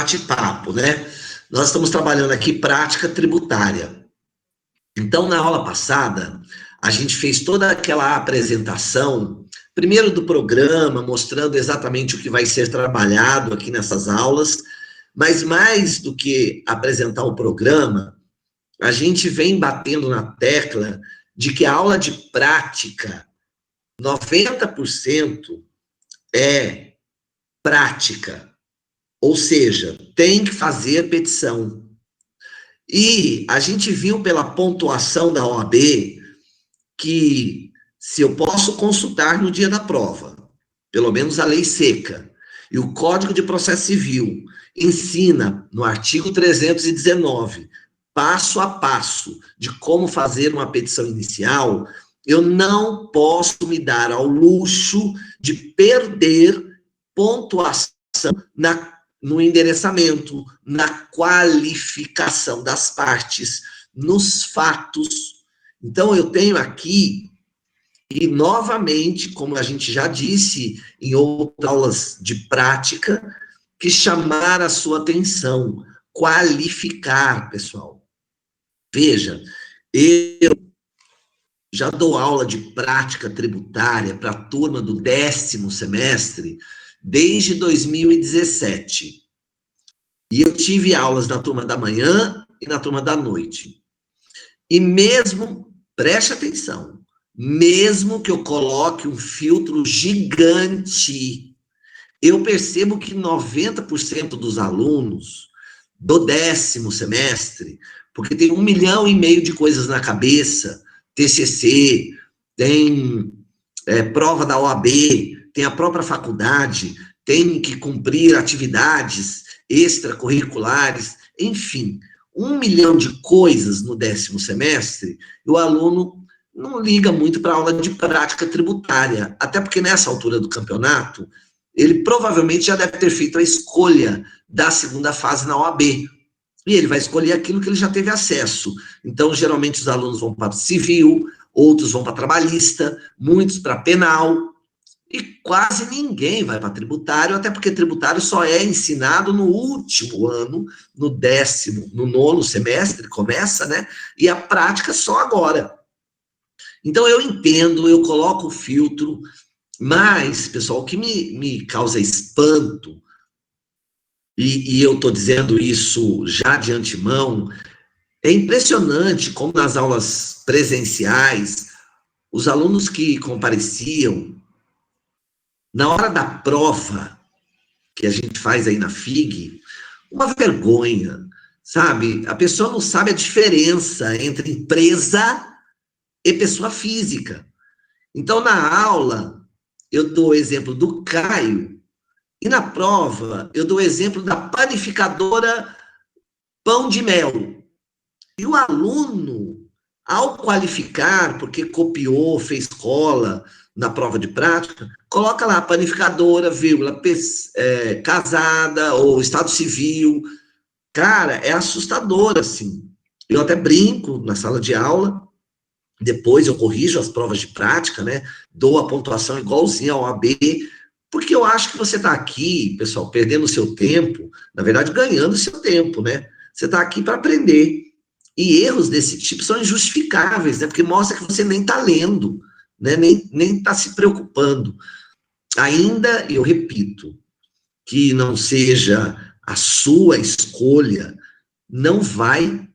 bate-papo, né? Nós estamos trabalhando aqui prática tributária. Então, na aula passada, a gente fez toda aquela apresentação, primeiro do programa, mostrando exatamente o que vai ser trabalhado aqui nessas aulas, mas mais do que apresentar o programa, a gente vem batendo na tecla de que a aula de prática, 90% é prática, ou seja, tem que fazer petição. E a gente viu pela pontuação da OAB que se eu posso consultar no dia da prova, pelo menos a lei seca, e o Código de Processo Civil ensina no artigo 319, passo a passo, de como fazer uma petição inicial, eu não posso me dar ao luxo de perder pontuação no endereçamento, na qualificação das partes, nos fatos. Então, eu tenho aqui, e novamente, como a gente já disse em outras aulas de prática, que chamar a sua atenção, qualificar, pessoal. Veja, eu já dou aula de prática tributária para a turma do 10º semestre desde 2017. E eu tive aulas na turma da manhã e na turma da noite. E mesmo, preste atenção, mesmo que eu coloque um filtro gigante, eu percebo que 90% dos alunos do 10º semestre, porque tem 1,5 milhão de coisas na cabeça, TCC, tem prova da OAB, tem a própria faculdade, tem que cumprir atividades extracurriculares, enfim, 1 milhão de coisas no 10º semestre, e o aluno não liga muito para a aula de prática tributária, até porque nessa altura do campeonato, ele provavelmente já deve ter feito a escolha da segunda fase na OAB, e ele vai escolher aquilo que ele já teve acesso. Então, geralmente, os alunos vão para civil, outros vão para trabalhista, muitos para penal, e quase ninguém vai para tributário, até porque tributário só é ensinado no último ano, no 9º semestre, começa, né? E a prática só agora. Então, eu entendo, eu coloco o filtro, mas, pessoal, o que me causa espanto, e eu estou dizendo isso já de antemão, é impressionante como nas aulas presenciais, os alunos que compareciam, na hora da prova, que a gente faz aí na FIG, uma vergonha, sabe? A pessoa não sabe a diferença entre empresa e pessoa física. Então, na aula, eu dou o exemplo do Caio, e na prova, eu dou o exemplo da panificadora Pão de Mel. E o aluno, ao qualificar, porque copiou, fez cola na prova de prática, coloca lá panificadora, vírgula, casada, ou estado civil. Cara, é assustador, assim. Eu até brinco na sala de aula, depois eu corrijo as provas de prática, né? Dou a pontuação igualzinha ao AB, porque eu acho que você está aqui, pessoal, perdendo o seu tempo, na verdade, ganhando o seu tempo, né? Você está aqui para aprender. E erros desse tipo são injustificáveis, né? Porque mostra que você nem está lendo, né? Nem está se preocupando. Ainda, eu repito, que não seja a sua escolha, não vai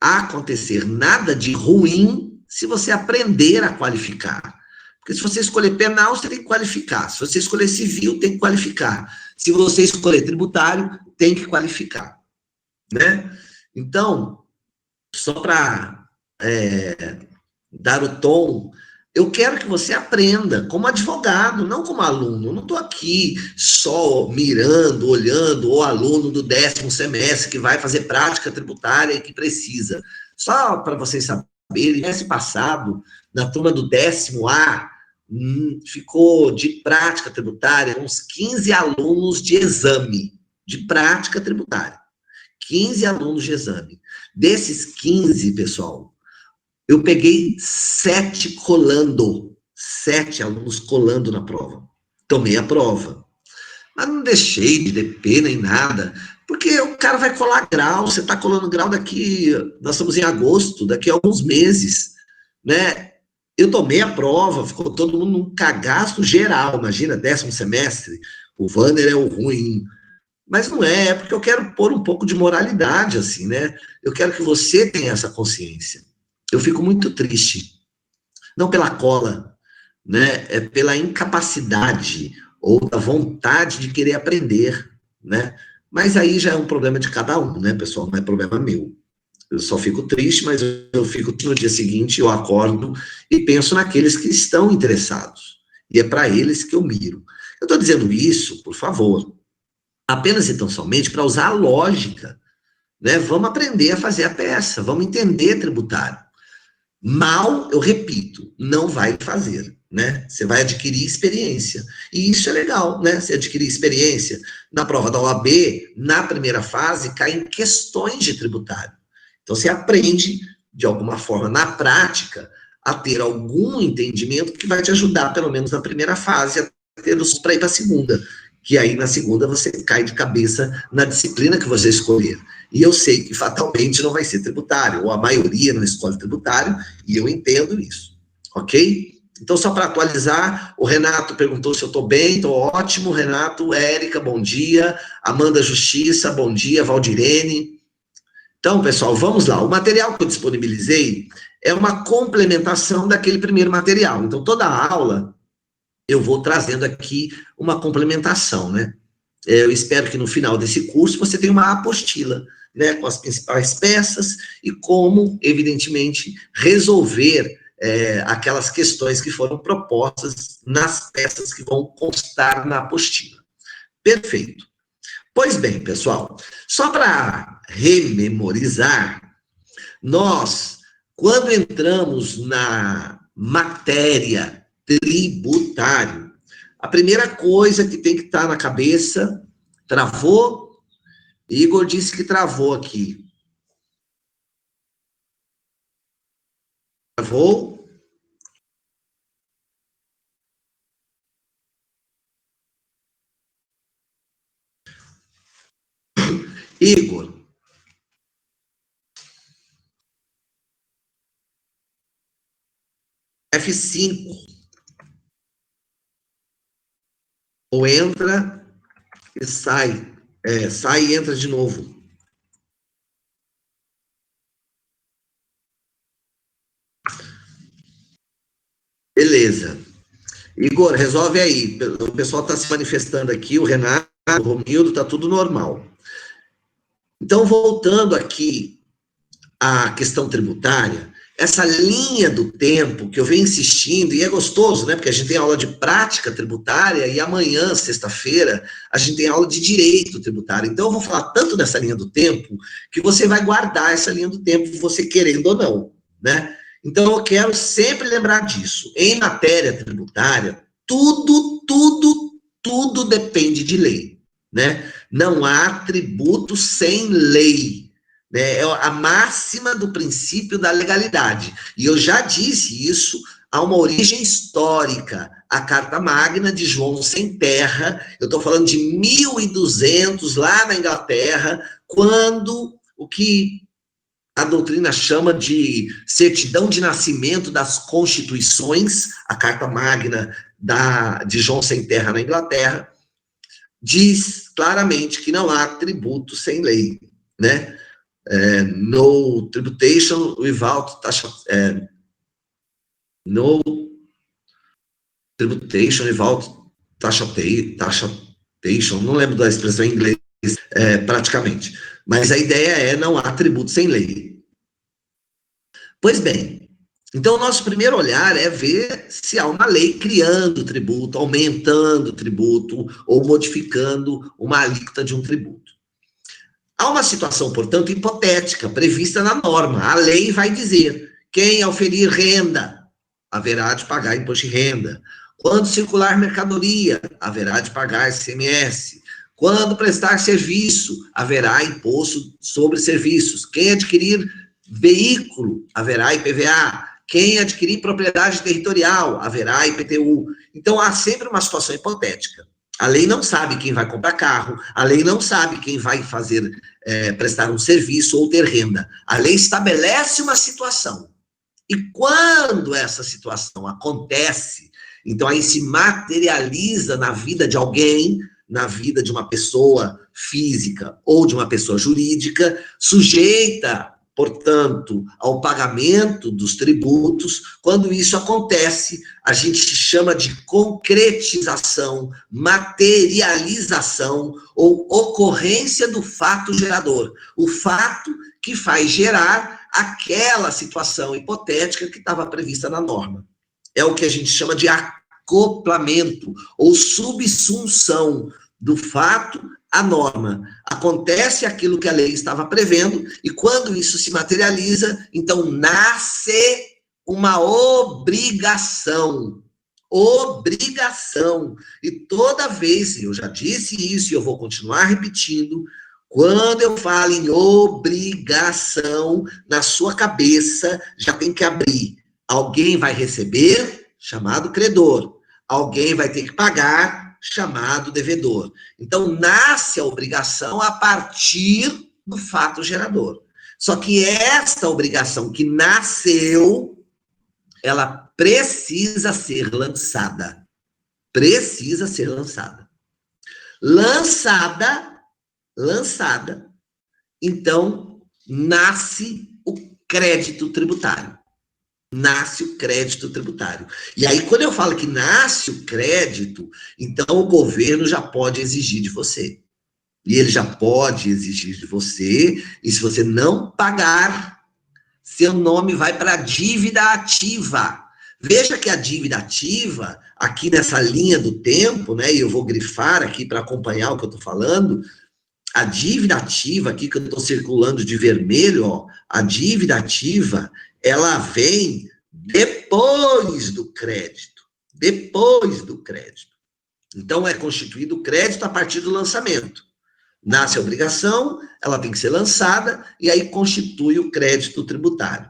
acontecer nada de ruim se você aprender a qualificar. Porque se você escolher penal, você tem que qualificar. Se você escolher civil, tem que qualificar. Se você escolher tributário, tem que qualificar. Né? Então, só para dar o tom, eu quero que você aprenda como advogado, não como aluno. Eu não estou aqui só mirando, olhando o aluno do 10º semestre que vai fazer prática tributária e que precisa. Só para vocês saberem, nesse passado, na turma do 10º A, ficou de prática tributária uns 15 alunos de exame, de prática tributária. 15 alunos de exame. Desses 15, pessoal, eu peguei 7 colando, 7 alunos colando na prova. Tomei a prova. Mas não deixei de DP nem nada, Porque o cara vai colar grau, você está colando grau daqui, nós estamos em agosto, daqui a alguns meses, né? Eu tomei a prova, ficou todo mundo num cagaço geral, imagina, 10º semestre, o Vander é o ruim. Mas não é porque eu quero pôr um pouco de moralidade, assim, né? Eu quero que você tenha essa consciência. Eu fico muito triste, não pela cola, né? É pela incapacidade ou da vontade de querer aprender, né? Mas aí já é um problema de cada um, né, pessoal? Não é problema meu. Eu só fico triste, mas eu fico no dia seguinte, eu acordo e penso naqueles que estão interessados. E é para eles que eu miro. Eu estou dizendo isso, por favor, apenas e tão somente para usar a lógica, né? Vamos aprender a fazer a peça, vamos entender tributário. Mal, eu repito, não vai fazer, né? Você vai adquirir experiência. E isso é legal, né? Você adquirir experiência. Na prova da OAB, na primeira fase, caem questões de tributário. Então, você aprende, de alguma forma, na prática, a ter algum entendimento que vai te ajudar, pelo menos na primeira fase, a ter os para ir para a segunda. Que aí, na segunda, você cai de cabeça na disciplina que você escolher. E eu sei que fatalmente não vai ser tributário, ou a maioria não escolhe tributário, e eu entendo isso, ok? Então, só para atualizar, o Renato perguntou se eu estou bem, estou ótimo, Renato, Érica, bom dia, Amanda Justiça, bom dia, Valdirene. Então, pessoal, vamos lá, o material que eu disponibilizei é uma complementação daquele primeiro material, então toda a aula eu vou trazendo aqui uma complementação, né? Eu espero que no final desse curso você tenha uma apostila, né, com as principais peças e como, evidentemente, resolver aquelas questões que foram propostas nas peças que vão constar na apostila. Perfeito. Pois bem, pessoal, só para rememorizar, nós, quando entramos na matéria tributária, a primeira coisa que tem que estar na cabeça, travou? Igor disse que travou aqui. Travou? Igor, F5. Ou entra e sai. Sai e entra de novo. Beleza. Igor, resolve aí. O pessoal está se manifestando aqui, o Renato, o Romildo, está tudo normal. Então, voltando aqui à questão tributária, essa linha do tempo que eu venho insistindo, e é gostoso, né? Porque a gente tem aula de prática tributária e amanhã, sexta-feira, a gente tem aula de direito tributário. Então, eu vou falar tanto dessa linha do tempo que você vai guardar essa linha do tempo, você querendo ou não, né? Então, eu quero sempre lembrar disso. Em matéria tributária, tudo depende de lei, né? Não há tributo sem lei, né? É a máxima do princípio da legalidade. E eu já disse isso, há uma origem histórica. A Carta Magna de João Sem Terra, eu estou falando de 1200, lá na Inglaterra, quando o que a doutrina chama de certidão de nascimento das constituições, a Carta Magna de João Sem Terra na Inglaterra, diz claramente que não há tributo sem lei, né? No tributation without no tributation without taxation, não lembro da expressão em inglês, praticamente. Mas a ideia é não há tributo sem lei. Pois bem, então o nosso primeiro olhar é ver se há uma lei criando tributo, aumentando tributo ou modificando uma alíquota de um tributo. Há uma situação, portanto, hipotética, prevista na norma. A lei vai dizer: quem oferir renda haverá de pagar imposto de renda. Quando circular mercadoria, haverá de pagar ICMS. Quando prestar serviço, haverá imposto sobre serviços. Quem adquirir veículo, haverá IPVA. Quem adquirir propriedade territorial, haverá IPTU. Então, há sempre uma situação hipotética. A lei não sabe quem vai comprar carro, a lei não sabe quem vai prestar um serviço ou ter renda. A lei estabelece uma situação. E quando essa situação acontece, então aí se materializa na vida de alguém, na vida de uma pessoa física ou de uma pessoa jurídica, sujeita, portanto, ao pagamento dos tributos. Quando isso acontece, a gente chama de concretização, materialização ou ocorrência do fato gerador. O fato que faz gerar aquela situação hipotética que estava prevista na norma. É o que a gente chama de acoplamento ou subsunção do fato à norma. Acontece aquilo que a lei estava prevendo, e quando isso se materializa, então nasce uma obrigação. Obrigação. E toda vez, eu já disse isso e eu vou continuar repetindo, quando eu falo em obrigação, na sua cabeça já tem que abrir. Alguém vai receber, chamado credor. Alguém vai ter que pagar, chamado devedor. Então, nasce a obrigação a partir do fato gerador. Só que esta obrigação que nasceu, ela precisa ser lançada. Precisa ser lançada. Lançada, então nasce o crédito tributário. Nasce o crédito tributário. E aí, quando eu falo que nasce o crédito, então o governo já pode exigir de você. E ele já pode exigir de você, e se você não pagar, seu nome vai para a dívida ativa. Veja que a dívida ativa, aqui nessa linha do tempo, né, e eu vou grifar aqui para acompanhar o que eu estou falando, a dívida ativa, aqui que eu estou circulando de vermelho, ó, a dívida ativa, ela vem depois do crédito. Depois do crédito. Então, é constituído o crédito a partir do lançamento. Nasce a obrigação, ela tem que ser lançada, e aí constitui o crédito tributário.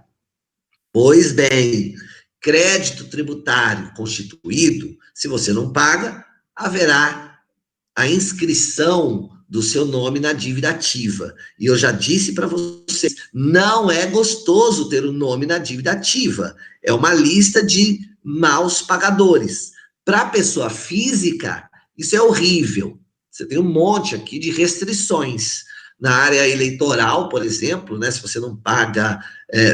Pois bem, crédito tributário constituído, se você não paga, haverá a inscrição do seu nome na dívida ativa. E eu já disse para vocês, não é gostoso ter o nome na dívida ativa. É uma lista de maus pagadores. Para a pessoa física, isso é horrível. Você tem um monte aqui de restrições. Na área eleitoral, por exemplo, né, se você não paga,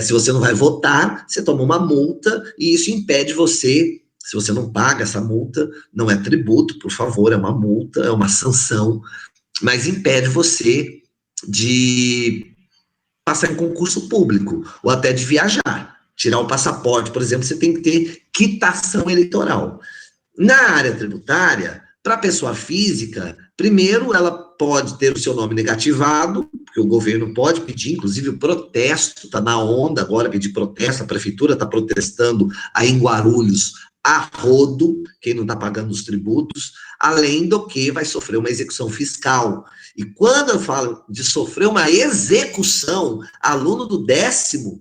se você não vai votar, você toma uma multa e isso impede você. Se você não paga essa multa, não é tributo, por favor, é uma multa, é uma sanção, mas impede você de passar em concurso público, ou até de viajar. Tirar o passaporte, por exemplo, você tem que ter quitação eleitoral. Na área tributária, para a pessoa física, primeiro ela pode ter o seu nome negativado, porque o governo pode pedir, inclusive o protesto, está na onda agora, pedir protesto, a prefeitura está protestando aí em Guarulhos, a rodo, quem não está pagando os tributos, além do que vai sofrer uma execução fiscal. E quando eu falo de sofrer uma execução, aluno do décimo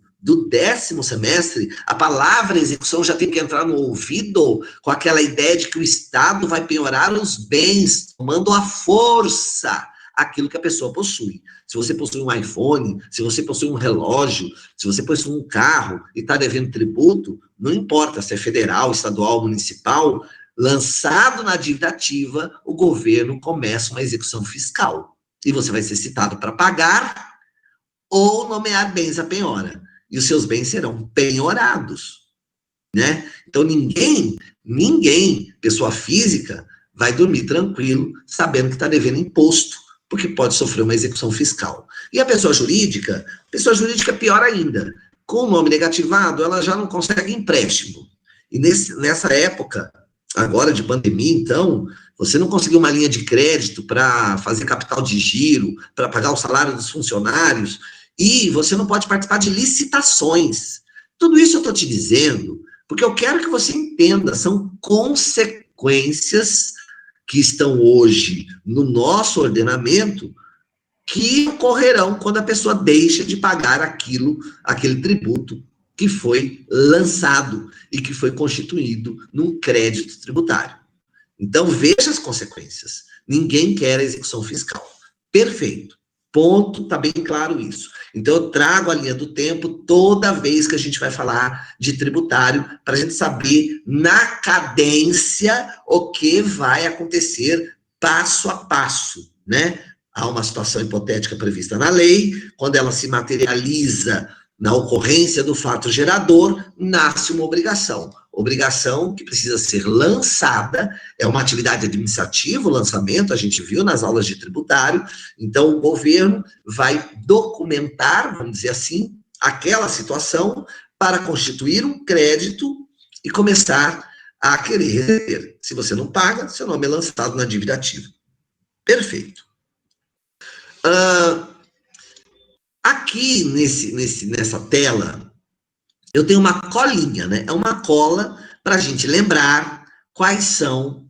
semestre, a palavra execução já tem que entrar no ouvido com aquela ideia de que o Estado vai penhorar os bens, tomando à força aquilo que a pessoa possui. Se você possui um iPhone, se você possui um relógio, se você possui um carro e está devendo tributo, não importa se é federal, estadual, municipal, lançado na dívida ativa, o governo começa uma execução fiscal. E você vai ser citado para pagar ou nomear bens à penhora. E os seus bens serão penhorados, né? Então, ninguém, pessoa física, vai dormir tranquilo, sabendo que está devendo imposto, porque pode sofrer uma execução fiscal. E a pessoa jurídica é pior ainda. Com o nome negativado, ela já não consegue empréstimo. E nessa época, agora de pandemia, então, você não conseguiu uma linha de crédito para fazer capital de giro, para pagar o salário dos funcionários, e você não pode participar de licitações. Tudo isso eu estou te dizendo porque eu quero que você entenda, são consequências que estão hoje no nosso ordenamento que ocorrerão quando a pessoa deixa de pagar aquele tributo que foi lançado e que foi constituído num crédito tributário. Então, veja as consequências. Ninguém quer a execução fiscal. Perfeito. Ponto, está bem claro isso. Então, eu trago a linha do tempo toda vez que a gente vai falar de tributário, para a gente saber na cadência o que vai acontecer passo a passo, né? Há uma situação hipotética prevista na lei, quando ela se materializa na ocorrência do fato gerador, nasce uma obrigação. Obrigação que precisa ser lançada, é uma atividade administrativa, o lançamento, a gente viu nas aulas de tributário, então o governo vai documentar, vamos dizer assim, aquela situação para constituir um crédito e começar a querer receber. Se você não paga, seu nome é lançado na dívida ativa. Perfeito. Aqui nessa tela, eu tenho uma colinha, né? É uma cola para a gente lembrar quais são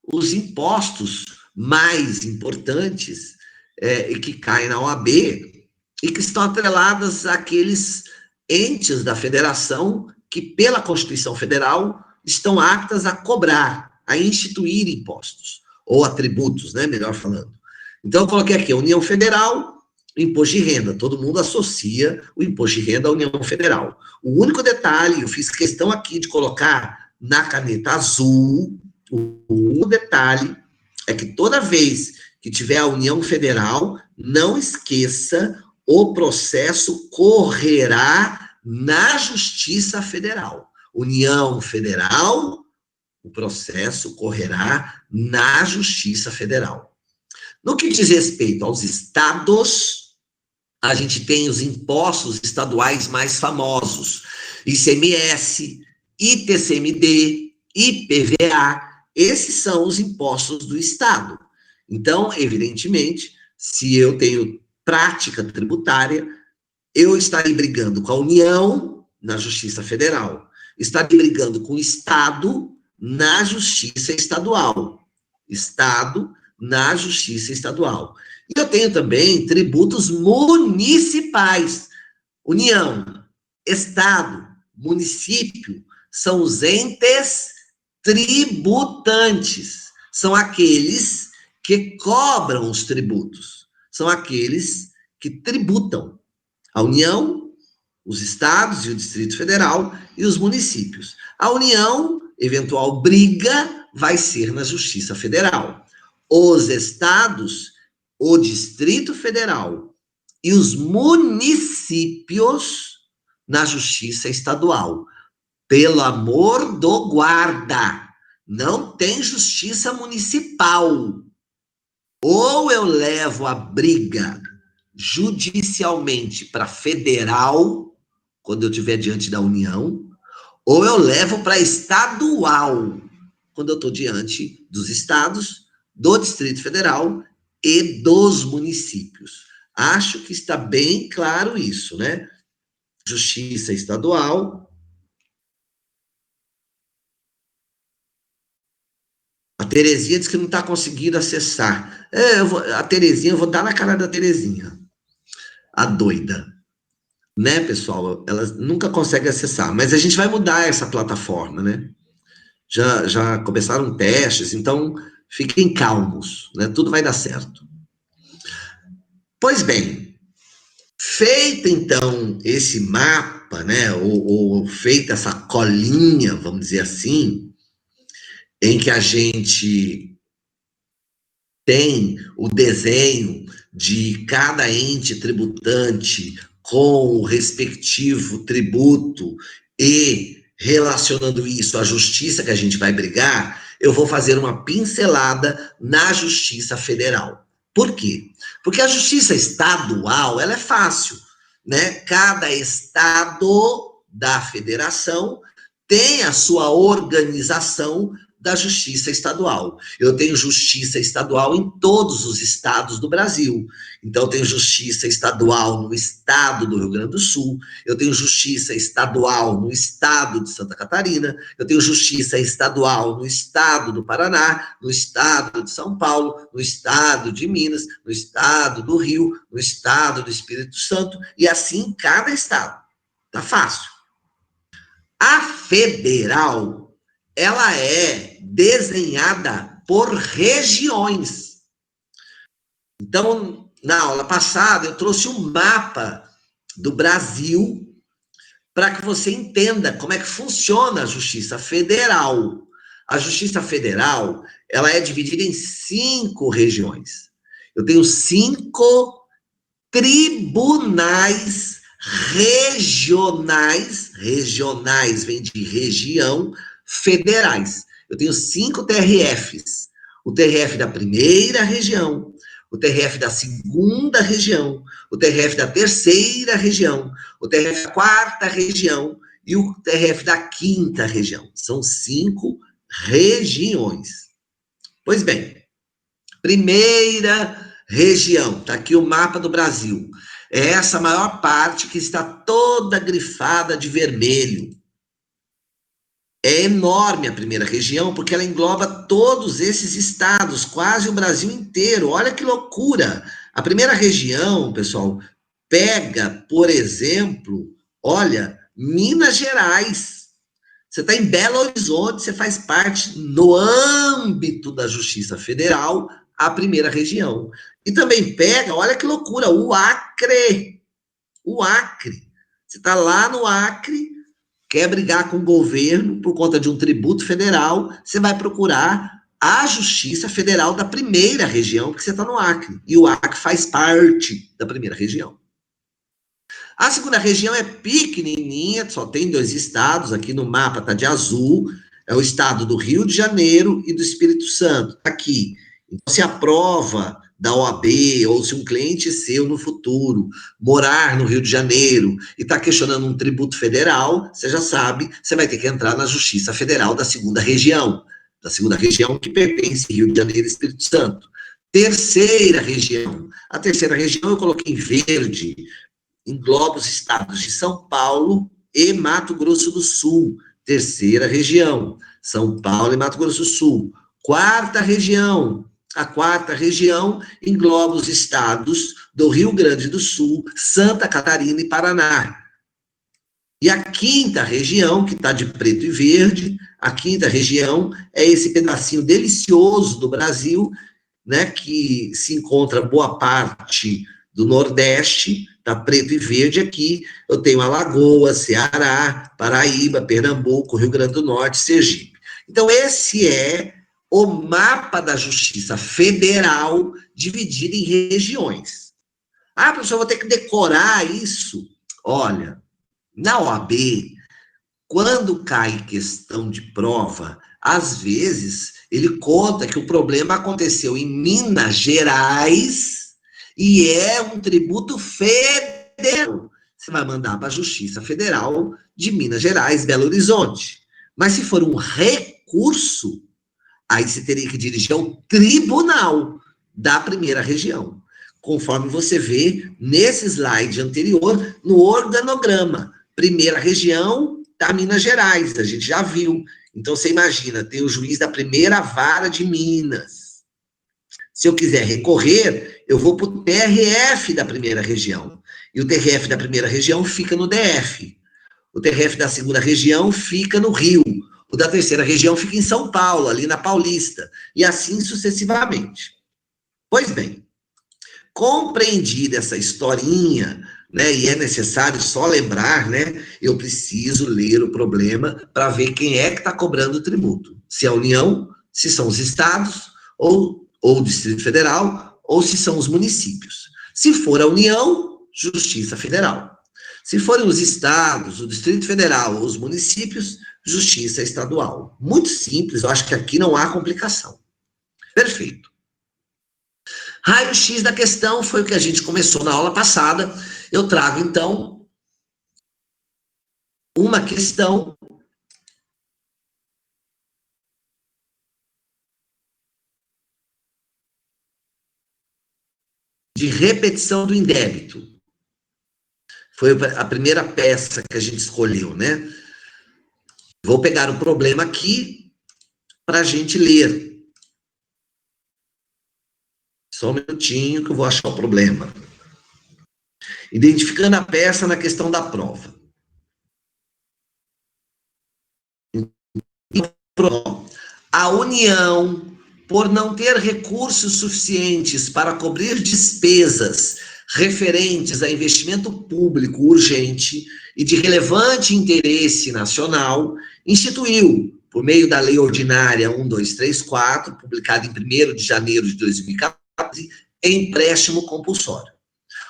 os impostos mais importantes e que caem na OAB e que estão atreladas àqueles entes da federação que, pela Constituição Federal, estão aptas a cobrar, a instituir impostos, ou a tributos, né? Melhor falando. Então, eu coloquei aqui a União Federal, imposto de renda. Todo mundo associa o imposto de renda à União Federal. O único detalhe, eu fiz questão aqui de colocar na caneta azul, o único detalhe é que toda vez que tiver a União Federal, não esqueça, o processo correrá na Justiça Federal. União Federal, o processo correrá na Justiça Federal. No que diz respeito aos estados, a gente tem os impostos estaduais mais famosos: ICMS, ITCMD, IPVA. Esses são os impostos do estado. Então, evidentemente, se eu tenho prática tributária, eu estarei brigando com a União na Justiça Federal, estarei brigando com o Estado na Justiça Estadual. Estado na Justiça Estadual. E eu tenho também tributos municipais. União, Estado, município são os entes tributantes. São aqueles que cobram os tributos. São aqueles que tributam. A União, os estados e o Distrito Federal e os municípios. A União, eventual briga, vai ser na Justiça Federal. Os estados, o Distrito Federal e os municípios na Justiça Estadual. Pelo amor do guarda, não tem justiça municipal. Ou eu levo a briga judicialmente para federal, quando eu estiver diante da União, ou eu levo para estadual, quando eu estou diante dos estados, do Distrito Federal e dos municípios. Acho que está bem claro isso, né? Justiça estadual. A Terezinha diz que não está conseguindo acessar. A Terezinha, eu vou dar na cara da Terezinha. A doida. Né, pessoal? Ela nunca consegue acessar. Mas a gente vai mudar essa plataforma, né? Já começaram testes, então fiquem calmos, né? Tudo vai dar certo. Pois bem, feito então esse mapa, né? Ou feita essa colinha, vamos dizer assim, em que a gente tem o desenho de cada ente tributante com o respectivo tributo e relacionando isso à justiça que a gente vai brigar, eu vou fazer uma pincelada na Justiça Federal. Por quê? Porque a Justiça Estadual, ela é fácil, né? Cada estado da federação tem a sua organização da Justiça Estadual. Eu tenho Justiça Estadual em todos os estados do Brasil. Então, eu tenho Justiça Estadual no estado do Rio Grande do Sul, eu tenho Justiça Estadual no estado de Santa Catarina, eu tenho Justiça Estadual no estado do Paraná, no estado de São Paulo, no estado de Minas, no estado do Rio, no estado do Espírito Santo, e assim em cada estado. Tá fácil. A federal, ela é desenhada por regiões. Então, na aula passada, eu trouxe um mapa do Brasil para que você entenda como é que funciona a Justiça Federal. A Justiça Federal, ela é dividida em 5 regiões. Eu tenho 5 tribunais regionais vem de região, federais. Eu tenho 5 TRFs. O TRF da primeira região, o TRF da segunda região, o TRF da terceira região, o TRF da quarta região e o TRF da quinta região. São 5 regiões. Pois bem, primeira região, está aqui o mapa do Brasil. É essa maior parte que está toda grifada de vermelho. É enorme a primeira região, porque ela engloba todos esses estados, quase o Brasil inteiro. Olha que loucura! A primeira região, pessoal, pega, por exemplo, olha, Minas Gerais. Você está em Belo Horizonte, você faz parte, no âmbito da Justiça Federal, a primeira região. E também pega, olha que loucura, o Acre. O Acre. Você está lá no Acre, quer brigar com o governo por conta de um tributo federal, você vai procurar a Justiça Federal da primeira região, porque você está no Acre. E o Acre faz parte da primeira região. A segunda região é pequenininha, só tem 2 estados, aqui no mapa está de azul, é o estado do Rio de Janeiro e do Espírito Santo, aqui. Então, se a prova da OAB, ou se um cliente seu no futuro morar no Rio de Janeiro e está questionando um tributo federal, você já sabe, você vai ter que entrar na Justiça Federal da segunda região que pertence ao Rio de Janeiro e Espírito Santo. Terceira região. A terceira região eu coloquei em verde, engloba os estados de São Paulo e Mato Grosso do Sul. Terceira região, São Paulo e Mato Grosso do Sul. Quarta região, a quarta região engloba os estados do Rio Grande do Sul, Santa Catarina e Paraná. E a quinta região, que está de preto e verde, a quinta região é esse pedacinho delicioso do Brasil, né, que se encontra boa parte do Nordeste, tá preto e verde aqui, eu tenho Alagoas, Ceará, Paraíba, Pernambuco, Rio Grande do Norte, Sergipe. Então, esse é o mapa da Justiça Federal dividido em regiões. Ah, professor, eu vou ter que decorar isso. Olha, na OAB, quando cai questão de prova, às vezes ele conta que o problema aconteceu em Minas Gerais e é um tributo federal. Você vai mandar para a Justiça Federal de Minas Gerais, Belo Horizonte. Mas se for um recurso, aí você teria que dirigir ao tribunal da primeira região, conforme você vê nesse slide anterior, no organograma. Primeira região da Minas Gerais, a gente já viu. Então, você imagina, tem o juiz da primeira vara de Minas. Se eu quiser recorrer, eu vou para o TRF da primeira região. E o TRF da primeira região fica no DF. O TRF da segunda região fica no Rio. O da terceira região fica em São Paulo, ali na Paulista. E assim sucessivamente. Pois bem, compreendida essa historinha, né, e é necessário só lembrar, né, eu preciso ler o problema para ver quem é que está cobrando o tributo. Se é a União, se são os estados, ou o Distrito Federal, ou se são os municípios. Se for a União, Justiça Federal. Se forem os estados, o Distrito Federal ou os municípios, Justiça Estadual. Muito simples, eu acho que aqui não há complicação. Perfeito. Raio-X da questão foi o que a gente começou na aula passada. Eu trago, então, uma questão de repetição do indébito. Foi a primeira peça que a gente escolheu, né? Vou pegar o problema aqui para a gente ler. Só um minutinho que eu vou achar o problema. Identificando a peça na questão da prova. A União, por não ter recursos suficientes para cobrir despesas referentes a investimento público urgente e de relevante interesse nacional, instituiu, por meio da Lei Ordinária 1234, publicada em 1º de janeiro de 2014, empréstimo compulsório.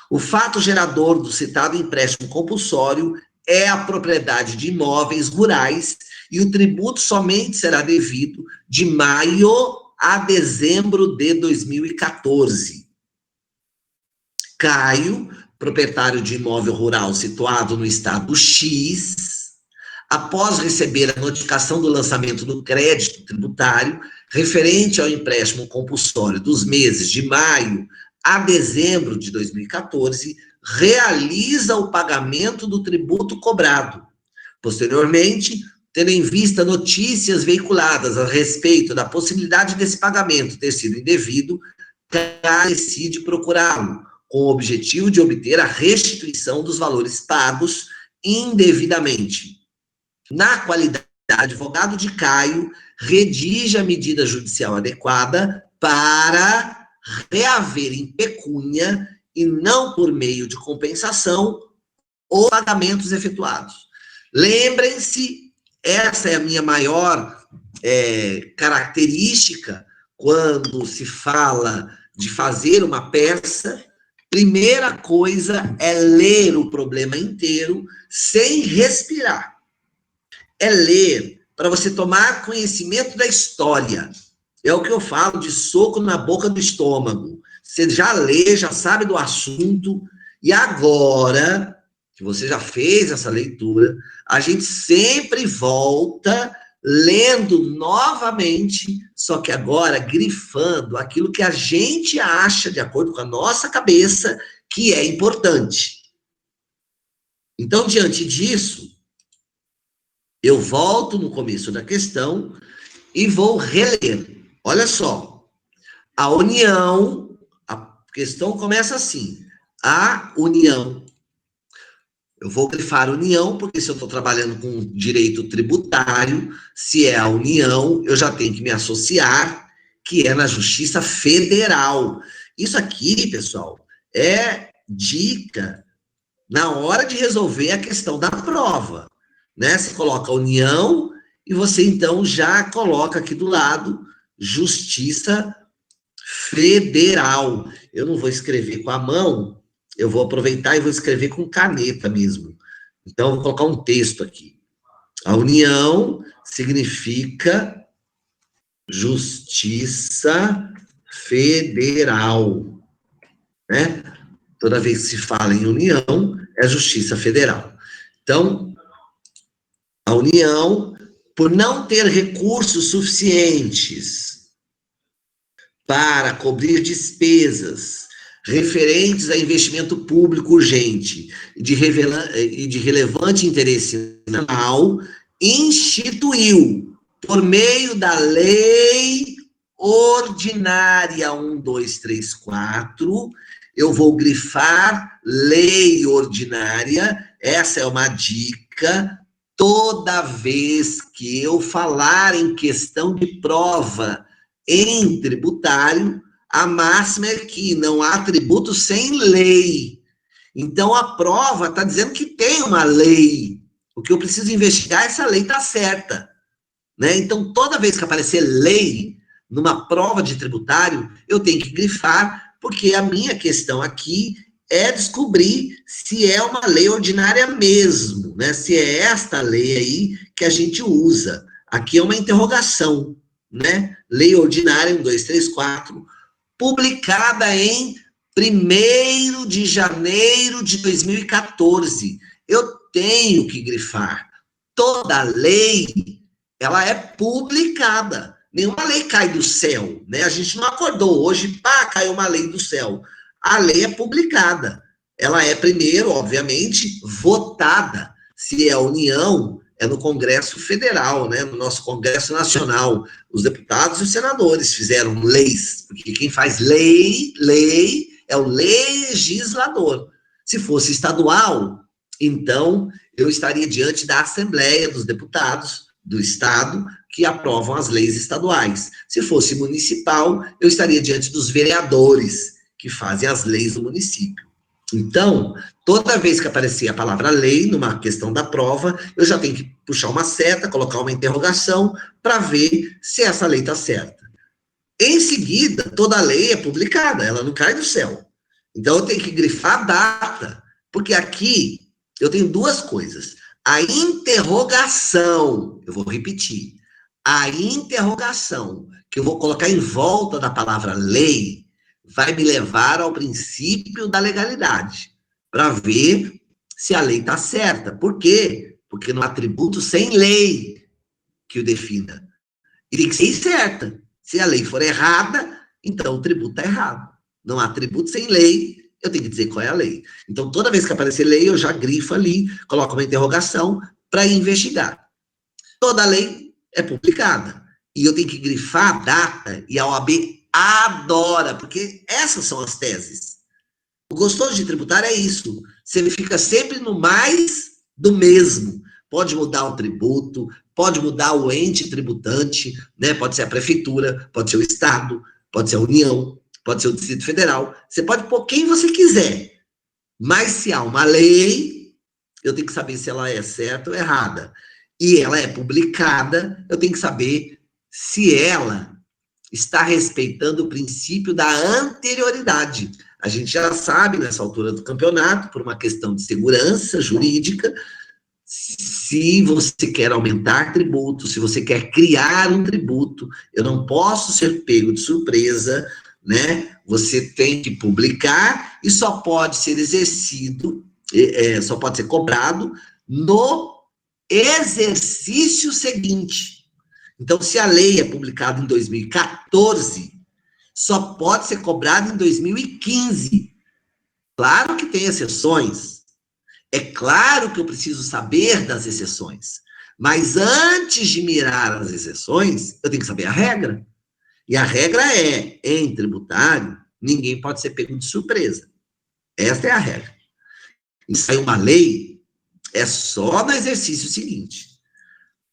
O fato gerador do citado empréstimo compulsório é a propriedade de imóveis rurais e o tributo somente será devido de maio a dezembro de 2014. Caio, proprietário de imóvel rural situado no estado X, após receber a notificação do lançamento do crédito tributário referente ao empréstimo compulsório dos meses de maio a dezembro de 2014, realiza o pagamento do tributo cobrado. Posteriormente, tendo em vista notícias veiculadas a respeito da possibilidade desse pagamento ter sido indevido, decide procurá-lo, com o objetivo de obter a restituição dos valores pagos indevidamente. Na qualidade de advogado de Caio, redige a medida judicial adequada para reaver em pecúnia e não por meio de compensação os pagamentos efetuados. Lembrem-se, essa é a minha maior característica quando se fala de fazer uma peça. Primeira coisa é ler o problema inteiro sem respirar. É ler para você tomar conhecimento da história. É o que eu falo de soco na boca do estômago. Você já lê, já sabe do assunto, e agora que você já fez essa leitura, a gente sempre volta lendo novamente, só que agora grifando aquilo que a gente acha, de acordo com a nossa cabeça, que é importante. Então, diante disso, eu volto no começo da questão e vou reler. Olha só, a União, a questão começa assim, a União. Eu vou grifar União, porque se eu estou trabalhando com direito tributário, se é a União, eu já tenho que me associar, que é na Justiça Federal. Isso aqui, pessoal, é dica na hora de resolver a questão da prova, né? Você coloca União e você, então, já coloca aqui do lado Justiça Federal. Eu não vou escrever com a mão, eu vou aproveitar e vou escrever com caneta mesmo. Então, eu vou colocar um texto aqui. A União significa Justiça Federal, né? Toda vez que se fala em União, é Justiça Federal. Então, a União, por não ter recursos suficientes para cobrir despesas referentes a investimento público urgente e de relevante interesse nacional, instituiu, por meio da Lei Ordinária 1234, eu vou grifar Lei Ordinária, essa é uma dica, toda vez que eu falar em questão de prova em tributário, a máxima é que não há tributo sem lei. Então, a prova está dizendo que tem uma lei. O que eu preciso investigar é se a lei está certa, né? Então, toda vez que aparecer lei numa prova de tributário, eu tenho que grifar, porque a minha questão aqui é descobrir se é uma lei ordinária mesmo, né? Se é esta lei aí que a gente usa. Aqui é uma interrogação, né? Lei Ordinária 1234, publicada em 1º de janeiro de 2014. Eu tenho que grifar. Toda lei, ela é publicada. Nenhuma lei cai do céu, né? A gente não acordou hoje, pá, caiu uma lei do céu. A lei é publicada. Ela é, primeiro, obviamente, votada. Se é a União, é no Congresso Federal, né? No nosso Congresso Nacional. Os deputados e os senadores fizeram leis, porque quem faz lei é o legislador. Se fosse estadual, então eu estaria diante da Assembleia dos Deputados, do Estado que aprovam as leis estaduais. Se fosse municipal, eu estaria diante dos vereadores que fazem as leis do município. Então, toda vez que aparecer a palavra lei numa questão da prova, eu já tenho que puxar uma seta, colocar uma interrogação para ver se essa lei está certa. Em seguida, toda lei é publicada, ela não cai do céu. Então, eu tenho que grifar a data, porque aqui eu tenho duas coisas. A interrogação, eu vou repetir, a interrogação que eu vou colocar em volta da palavra lei vai me levar ao princípio da legalidade, para ver se a lei está certa. Por quê? Porque não há tributo sem lei que o defina. E tem que ser certa. Se a lei for errada, então o tributo está errado. Não há tributo sem lei, eu tenho que dizer qual é a lei. Então, toda vez que aparecer lei, eu já grifo ali, coloco uma interrogação para investigar. Toda lei é publicada. E eu tenho que grifar a data, e a OAB adora, porque essas são as teses. O gostoso de tributário é isso. Você fica sempre no mais do mesmo. Pode mudar o tributo, pode mudar o ente tributante, né? Pode ser a prefeitura, pode ser o Estado, pode ser a União, pode ser o Distrito Federal. Você pode pôr quem você quiser. Mas se há uma lei, eu tenho que saber se ela é certa ou errada. E ela é publicada, eu tenho que saber se ela está respeitando o princípio da anterioridade. A gente já sabe, nessa altura do campeonato, por uma questão de segurança jurídica, se você quer aumentar tributo, se você quer criar um tributo, eu não posso ser pego de surpresa, né? Você tem que publicar e só pode ser exercido, só pode ser cobrado no exercício seguinte. Então, se a lei é publicada em 2014, só pode ser cobrada em 2015. Claro que tem exceções. É claro que eu preciso saber das exceções. Mas antes de mirar as exceções, eu tenho que saber a regra. E a regra é, em tributário, ninguém pode ser pego de surpresa. Esta é a regra. E sair uma lei é só no exercício seguinte.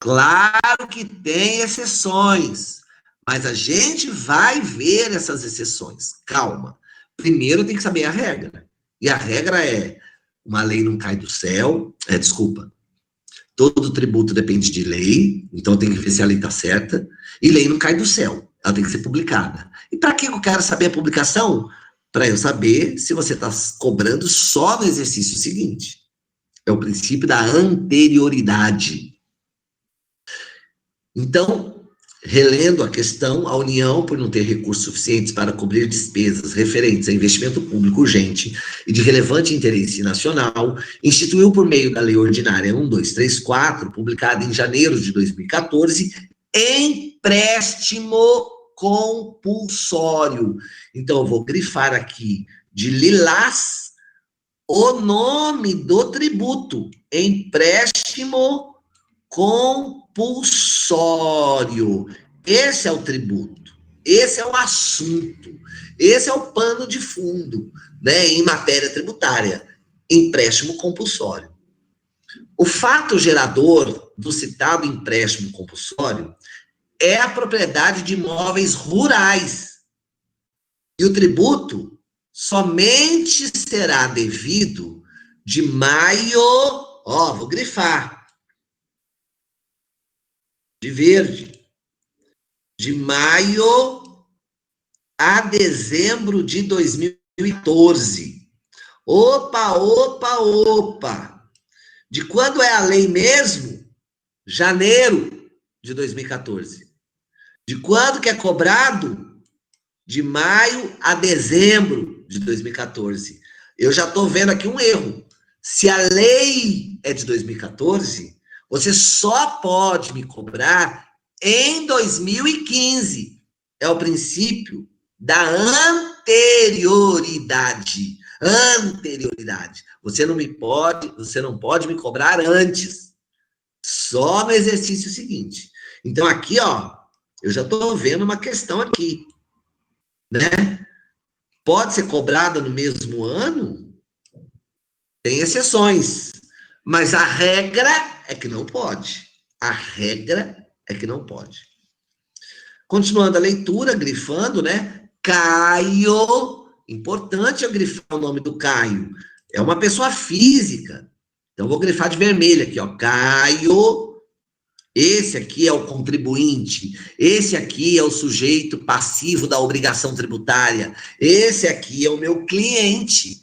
Claro que tem exceções, mas a gente vai ver essas exceções. Calma. Primeiro tem que saber a regra. E a regra é, uma lei não cai do céu, desculpa, todo tributo depende de lei, então tem que ver se a lei está certa, e lei não cai do céu, ela tem que ser publicada. E para que eu quero saber a publicação? Para eu saber se você está cobrando só no exercício seguinte. É o princípio da anterioridade. Então, relendo a questão, a União, por não ter recursos suficientes para cobrir despesas referentes a investimento público urgente e de relevante interesse nacional, instituiu por meio da Lei Ordinária 1234, publicada em janeiro de 2014, empréstimo compulsório. Então, eu vou grifar aqui de lilás o nome do tributo, empréstimo compulsório. Esse é o tributo, esse é o assunto, esse é o pano de fundo, né, em matéria tributária, empréstimo compulsório. O fato gerador do citado empréstimo compulsório é a propriedade de imóveis rurais. E o tributo somente será devido de maio, vou grifar, de verde, de maio a dezembro de 2014. Opa! De quando é a lei mesmo? Janeiro de 2014. De quando que é cobrado? De maio a dezembro de 2014. Eu já estou vendo aqui um erro. Se a lei é de 2014, você só pode me cobrar em 2015. É o princípio da anterioridade. Anterioridade. Você não pode me cobrar antes. Só no exercício seguinte. Então, aqui, eu já estou vendo uma questão aqui, né? Pode ser cobrada no mesmo ano? Tem exceções. Mas a regra é que não pode. A regra é que não pode. Continuando a leitura, grifando, né? Caio, importante eu grifar o nome do Caio. É uma pessoa física. Então, vou grifar de vermelho aqui, ó. Caio, esse aqui é o contribuinte, esse aqui é o sujeito passivo da obrigação tributária, esse aqui é o meu cliente,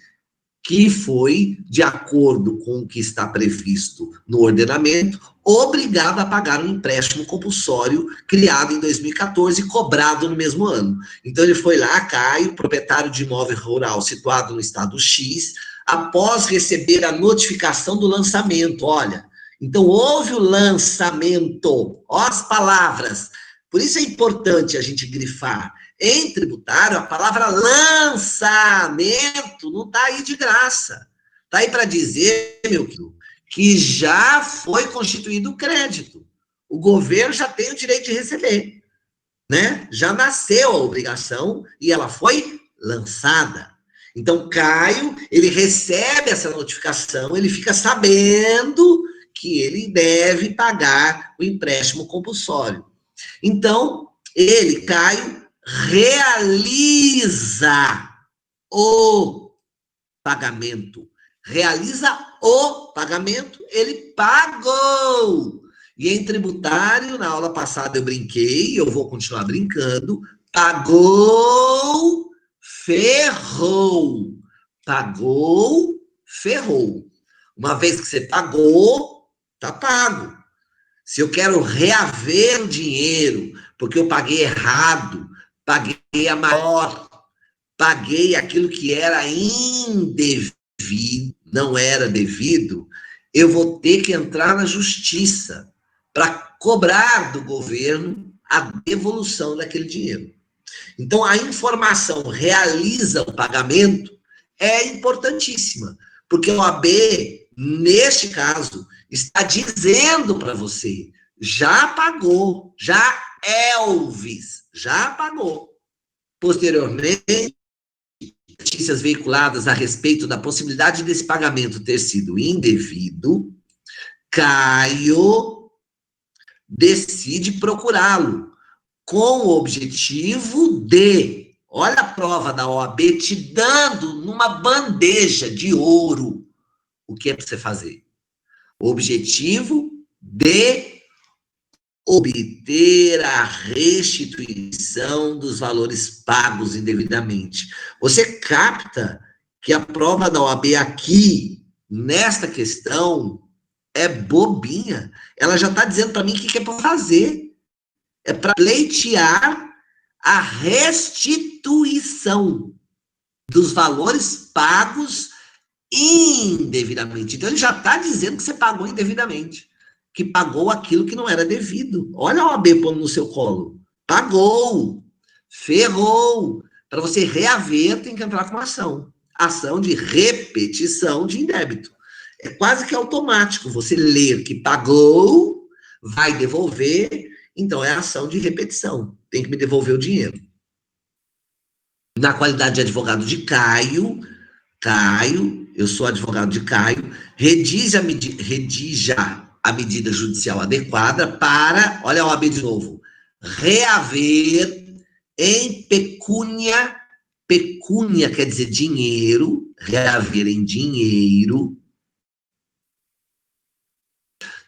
que foi, de acordo com o que está previsto no ordenamento, obrigado a pagar um empréstimo compulsório criado em 2014 e cobrado no mesmo ano. Então, ele foi lá, Caio, proprietário de imóvel rural situado no estado X, após receber a notificação do lançamento. Olha, então houve o lançamento, ó as palavras. Por isso é importante a gente grifar. Em tributário, a palavra lançamento não está aí de graça. Está aí para dizer, meu querido, que já foi constituído o crédito. O governo já tem o direito de receber, né? Já nasceu a obrigação e ela foi lançada. Então, Caio, ele recebe essa notificação, ele fica sabendo que ele deve pagar o empréstimo compulsório. Então, ele, Caio, realiza o pagamento. Realiza o pagamento, ele pagou. E em tributário, na aula passada eu brinquei, eu vou continuar brincando, pagou, ferrou. Pagou, ferrou. Uma vez que você pagou, tá pago. Se eu quero reaver o dinheiro, porque eu paguei errado, paguei a maior, paguei aquilo que era indevido, não era devido, eu vou ter que entrar na justiça para cobrar do governo a devolução daquele dinheiro. Então, a informação realiza o pagamento é importantíssima, porque o AB, neste caso, está dizendo para você, já pagou, já Elvis, já pagou. Posteriormente, notícias veiculadas a respeito da possibilidade desse pagamento ter sido indevido, Caio decide procurá-lo, com o objetivo de, olha a prova da OAB te dando numa bandeja de ouro o que é para você fazer. O objetivo de obter a restituição dos valores pagos indevidamente. Você capta que a prova da OAB aqui, nesta questão, é bobinha. Ela já está dizendo para mim o que é para fazer. É para pleitear a restituição dos valores pagos indevidamente. Então, ele já está dizendo que você pagou indevidamente, que pagou aquilo que não era devido. Olha a OAB pondo no seu colo. Pagou, ferrou. Para você reaver, tem que entrar com uma ação. Ação de repetição de indébito. É quase que automático. Você ler que pagou, vai devolver, então é ação de repetição. Tem que me devolver o dinheiro. Na qualidade de advogado de Caio, eu sou advogado de Caio, redija a medida judicial adequada para, olha a OAB de novo, reaver em pecúnia quer dizer dinheiro, reaver em dinheiro,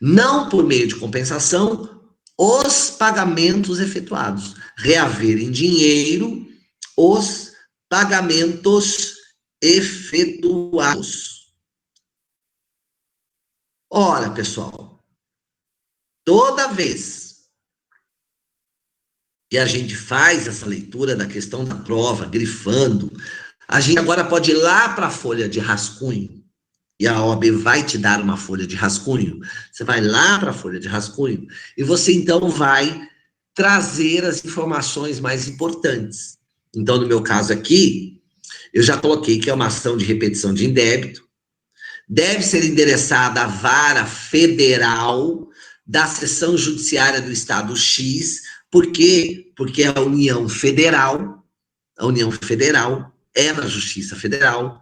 não por meio de compensação, os pagamentos efetuados. Reaver em dinheiro os pagamentos efetuados. Ora, pessoal, toda vez que a gente faz essa leitura da questão da prova, grifando, a gente agora pode ir lá para a folha de rascunho, e a OAB vai te dar uma folha de rascunho, você vai lá para a folha de rascunho, e você então vai trazer as informações mais importantes. Então, no meu caso aqui, eu já coloquei que é uma ação de repetição de indébito, deve ser endereçada à vara federal da seção judiciária do estado X. Por quê? Porque a União Federal é na Justiça Federal.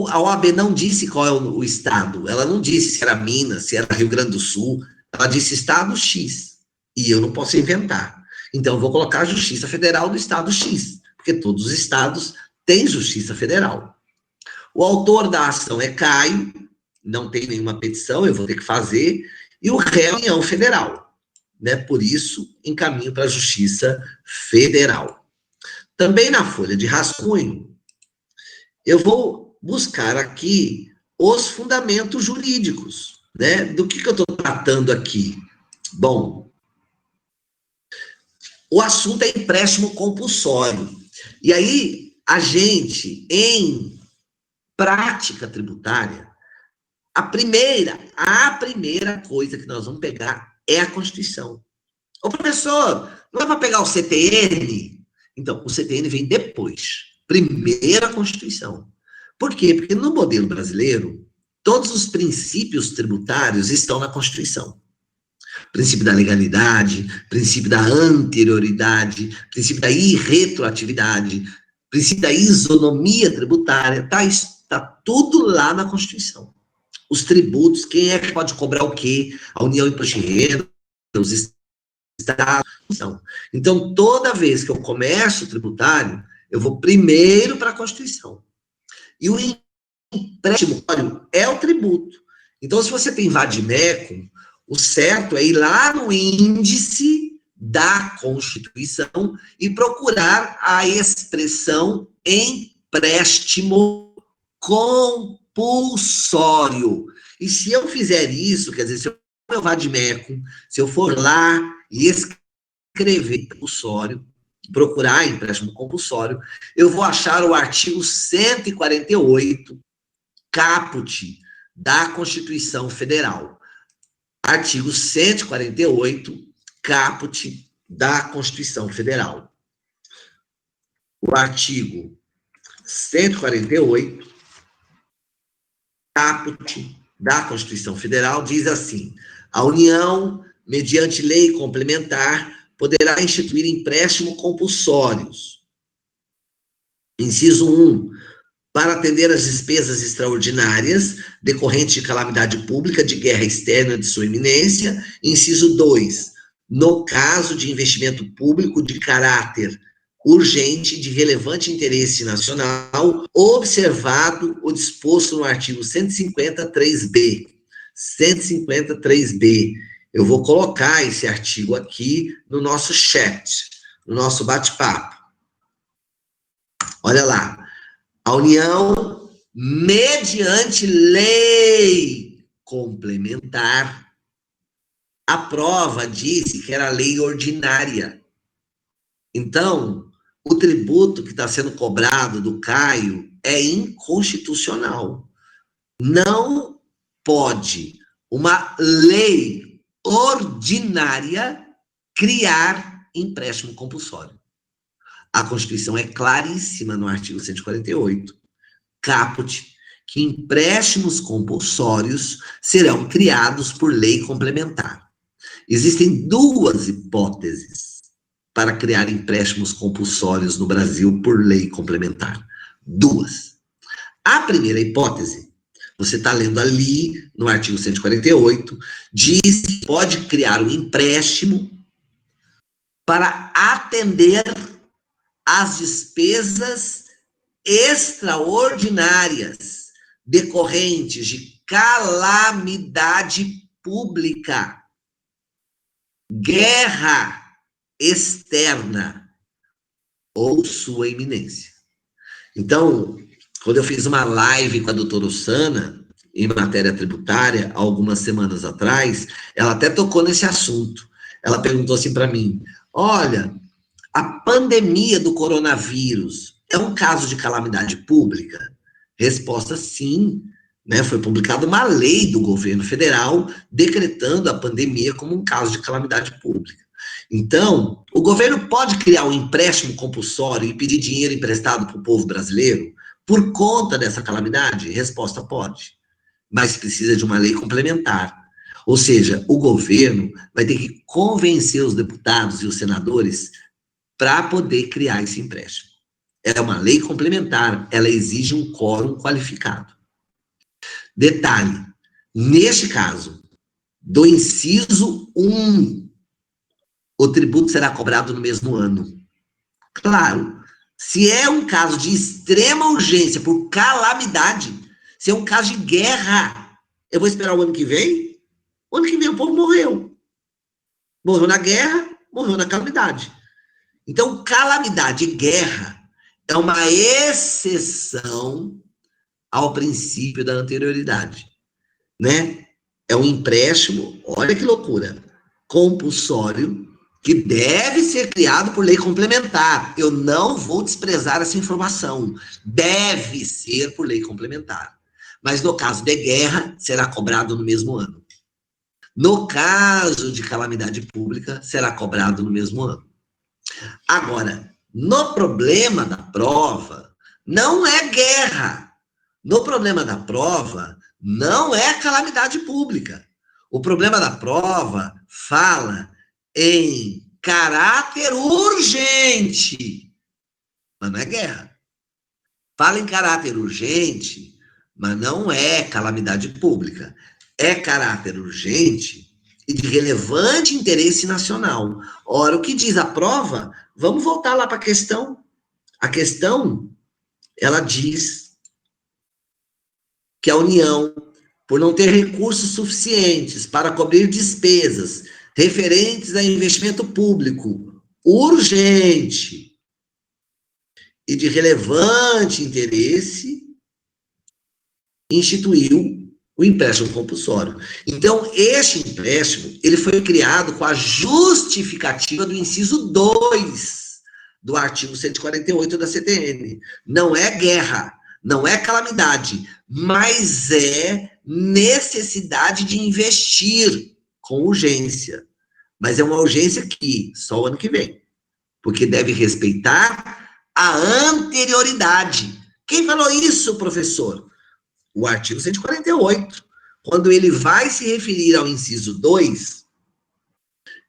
A OAB não disse qual é o estado, ela não disse se era Minas, se era Rio Grande do Sul, Ela disse Estado X, e eu não posso inventar. Então, eu vou colocar a Justiça Federal do Estado X, porque todos os estados têm Justiça Federal. O autor da ação é Caio, não tem nenhuma petição, eu vou ter que fazer, e o réu é a União Federal, né? Por isso, encaminho para a Justiça Federal. Também na folha de rascunho, eu vou buscar aqui os fundamentos jurídicos, né? Do que eu estou tratando aqui? Bom, o assunto é empréstimo compulsório. E aí, a gente, em prática tributária, a primeira coisa que nós vamos pegar é a Constituição. Ô, professor, não é para pegar o CTN? Então, o CTN vem depois. Primeiro a Constituição. Por quê? Porque no modelo brasileiro, todos os princípios tributários estão na Constituição. Princípio da legalidade, princípio da anterioridade, princípio da irretroatividade, princípio da isonomia tributária, tá tudo lá na Constituição. Os tributos, quem é que pode cobrar o quê? A União Imposto de Renda, os estados. Então, toda vez que eu começo tributário, eu vou primeiro para a Constituição. E o empréstimo é o tributo. Então, se você tem vadimeco, o certo é ir lá no índice da Constituição e procurar a expressão empréstimo compulsório. E se eu fizer isso, quer dizer, se eu for vadimeco, se eu for lá e escrever compulsório, procurar empréstimo compulsório, eu vou achar o artigo 148, caput da Constituição Federal. Artigo 148, caput da Constituição Federal. O artigo 148, caput da Constituição Federal, diz assim: a União, mediante lei complementar, poderá instituir empréstimos compulsórios. Inciso 1, para atender às despesas extraordinárias decorrentes de calamidade pública, de guerra externa de sua iminência. Inciso 2, no caso de investimento público de caráter urgente, de relevante interesse nacional, observado o disposto no artigo 153B. 153B. Eu vou colocar esse artigo aqui no nosso chat, no nosso bate-papo. Olha lá. A União, mediante lei complementar, a prova disse que era lei ordinária. Então, o tributo que está sendo cobrado do Caio é inconstitucional. Não pode uma lei ordinária criar empréstimo compulsório. A Constituição é claríssima no artigo 148, caput, que empréstimos compulsórios serão criados por lei complementar. Existem duas hipóteses para criar empréstimos compulsórios no Brasil por lei complementar. Duas. A primeira hipótese, você está lendo ali no artigo 148, diz que pode criar um empréstimo para atender às despesas extraordinárias decorrentes de calamidade pública, guerra externa ou sua iminência. Então, quando eu fiz uma live com a doutora Ossana, em matéria tributária, algumas semanas atrás, ela até tocou nesse assunto. Ela perguntou assim para mim: olha, a pandemia do coronavírus é um caso de calamidade pública? Resposta: sim. Né? Foi publicada uma lei do governo federal decretando a pandemia como um caso de calamidade pública. Então, o governo pode criar um empréstimo compulsório e pedir dinheiro emprestado para o povo brasileiro por conta dessa calamidade? Resposta: pode. Mas precisa de uma lei complementar. Ou seja, o governo vai ter que convencer os deputados e os senadores para poder criar esse empréstimo. É uma lei complementar, ela exige um quórum qualificado. Detalhe, neste caso, do inciso 1, o tributo será cobrado no mesmo ano. Claro, se é um caso de extrema urgência por calamidade, se é um caso de guerra, eu vou esperar o ano que vem? O ano que vem o povo morreu. Morreu na guerra, morreu na calamidade. Então, calamidade e guerra é uma exceção ao princípio da anterioridade, né? É um empréstimo, olha que loucura, compulsório, que deve ser criado por lei complementar. Eu não vou desprezar essa informação. Deve ser por lei complementar. Mas no caso de guerra, será cobrado no mesmo ano. No caso de calamidade pública, será cobrado no mesmo ano. Agora, no problema da prova, não é guerra. No problema da prova, não é calamidade pública. O problema da prova fala em caráter urgente, mas não é guerra. Fala em caráter urgente, mas não é calamidade pública. É caráter urgente e de relevante interesse nacional. Ora, o que diz a prova? Vamos voltar lá para a questão. A questão, ela diz que a União, por não ter recursos suficientes para cobrir despesas referentes a investimento público urgente e de relevante interesse, instituiu o empréstimo compulsório. Então, este empréstimo, ele foi criado com a justificativa do inciso 2 do artigo 148 da CTN. Não é guerra, não é calamidade, mas é necessidade de investir com urgência. Mas é uma urgência que só o ano que vem, porque deve respeitar a anterioridade. Quem falou isso, professor? O artigo 148. Quando ele vai se referir ao inciso 2,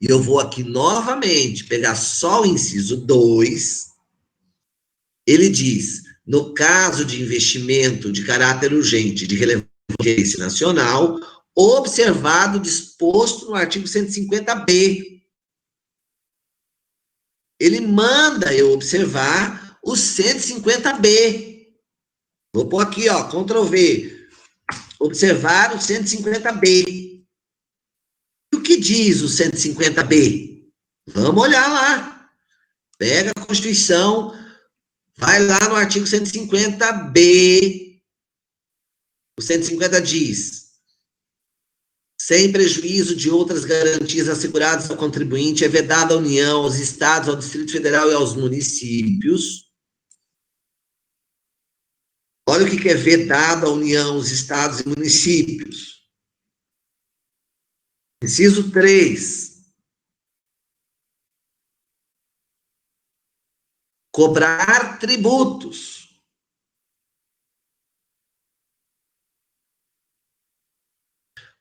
e eu vou aqui novamente pegar só o inciso 2, ele diz: no caso de investimento de caráter urgente de relevância nacional, observado o disposto no artigo 150b. Ele manda eu observar o 150b. Vou pôr aqui, ó, Ctrl V. Observar o 150b. E o que diz o 150b? Vamos olhar lá. Pega a Constituição, vai lá no artigo 150b. O 150 diz: sem prejuízo de outras garantias asseguradas ao contribuinte, é vedada à União, aos estados, ao Distrito Federal e aos municípios. Olha o que é vedado à União, aos estados e municípios. Inciso 3. Cobrar tributos.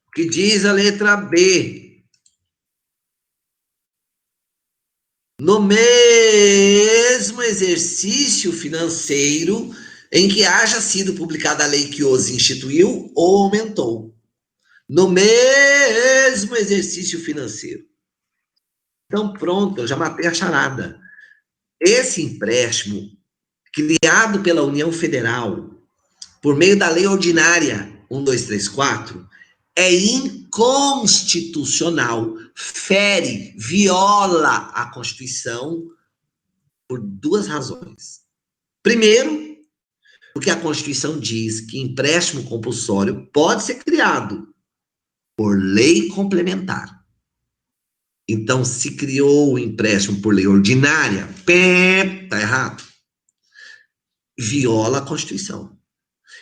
O que diz a letra B? No mesmo exercício financeiro em que haja sido publicada a lei que os instituiu ou aumentou. No mesmo exercício financeiro. Então, pronto, eu já matei a charada. Esse empréstimo, criado pela União Federal, por meio da Lei Ordinária 1234, é inconstitucional, fere, viola a Constituição por duas razões. Primeiro, porque a Constituição diz que empréstimo compulsório pode ser criado por lei complementar. Então, se criou o empréstimo por lei ordinária, tá errado. Viola a Constituição.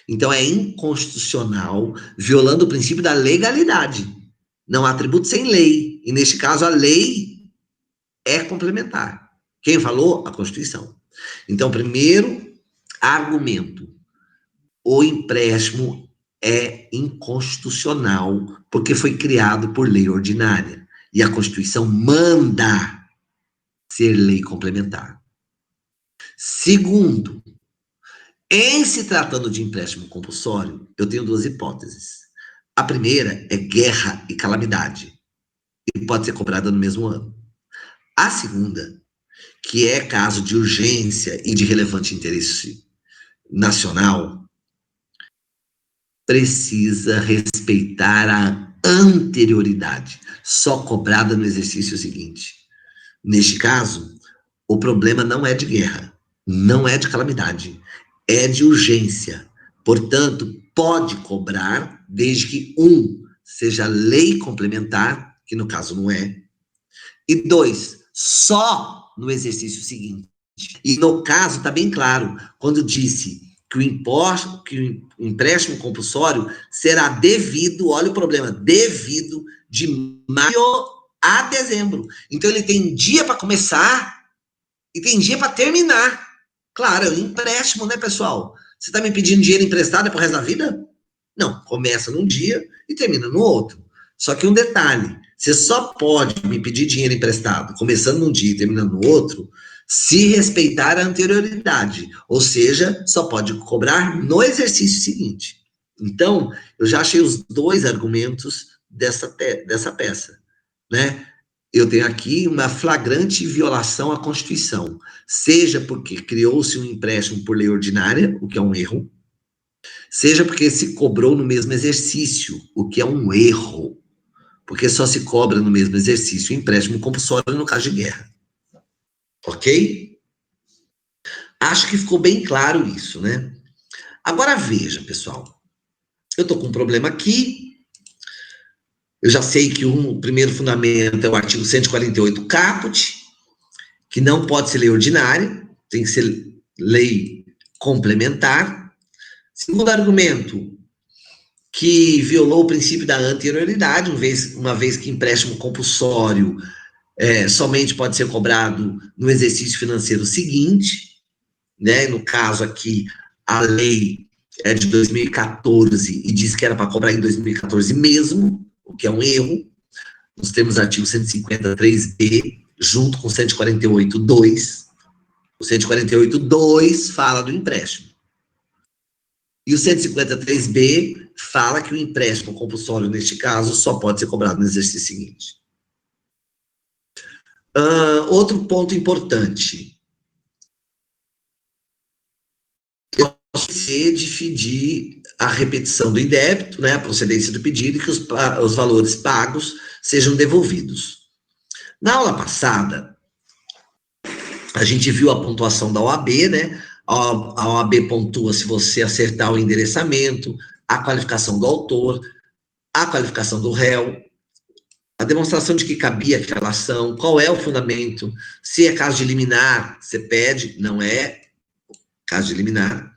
Então, é inconstitucional, violando o princípio da legalidade. Não há tributo sem lei. E, neste caso, a lei é complementar. Quem falou? A Constituição. Então, primeiro argumento: o empréstimo é inconstitucional, porque foi criado por lei ordinária. E a Constituição manda ser lei complementar. Segundo, em se tratando de empréstimo compulsório, eu tenho duas hipóteses. A primeira é guerra e calamidade, e pode ser cobrada no mesmo ano. A segunda, que é caso de urgência e de relevante interesse nacional, precisa respeitar a anterioridade, só cobrada no exercício seguinte. Neste caso, o problema não é de guerra, não é de calamidade, é de urgência. Portanto, pode cobrar, desde que, seja lei complementar, que no caso não é, e 2, só no exercício seguinte. E no caso, está bem claro, quando disse que que o empréstimo compulsório será devido, olha o problema, devido de maio a dezembro. Então ele tem dia para começar e tem dia para terminar. Claro, é um empréstimo, né, pessoal? Você está me pedindo dinheiro emprestado para o resto da vida? Não, começa num dia e termina no outro. Só que um detalhe, você só pode me pedir dinheiro emprestado, começando num dia e terminando no outro, se respeitar a anterioridade, ou seja, só pode cobrar no exercício seguinte. Então, eu já achei os dois argumentos dessa peça, né? Eu tenho aqui uma flagrante violação à Constituição, seja porque criou-se um empréstimo por lei ordinária, o que é um erro, seja porque se cobrou no mesmo exercício, o que é um erro, porque só se cobra no mesmo exercício empréstimo compulsório no caso de guerra. Ok? Acho que ficou bem claro isso, né? Agora veja, pessoal, eu estou com um problema aqui, eu já sei que o primeiro fundamento é o artigo 148 caput, que não pode ser lei ordinária, tem que ser lei complementar. Segundo argumento, que violou o princípio da anterioridade, uma vez que empréstimo compulsório somente pode ser cobrado no exercício financeiro seguinte, né? No caso aqui, a lei é de 2014 e diz que era para cobrar em 2014 mesmo, o que é um erro. Nós temos o artigo 153b, junto com 148.2. O 148.2 fala do empréstimo. E o 153b fala que o empréstimo compulsório, neste caso, só pode ser cobrado no exercício seguinte. Outro ponto importante. Eu posso dividir a repetição do indébito, né, a procedência do pedido, e que os valores pagos sejam devolvidos. Na aula passada, a gente viu a pontuação da OAB, né? A OAB pontua se você acertar o endereçamento, a qualificação do autor, a qualificação do réu, a demonstração de que cabia aquela ação, qual é o fundamento, se é caso de liminar, você pede, não é caso de liminar.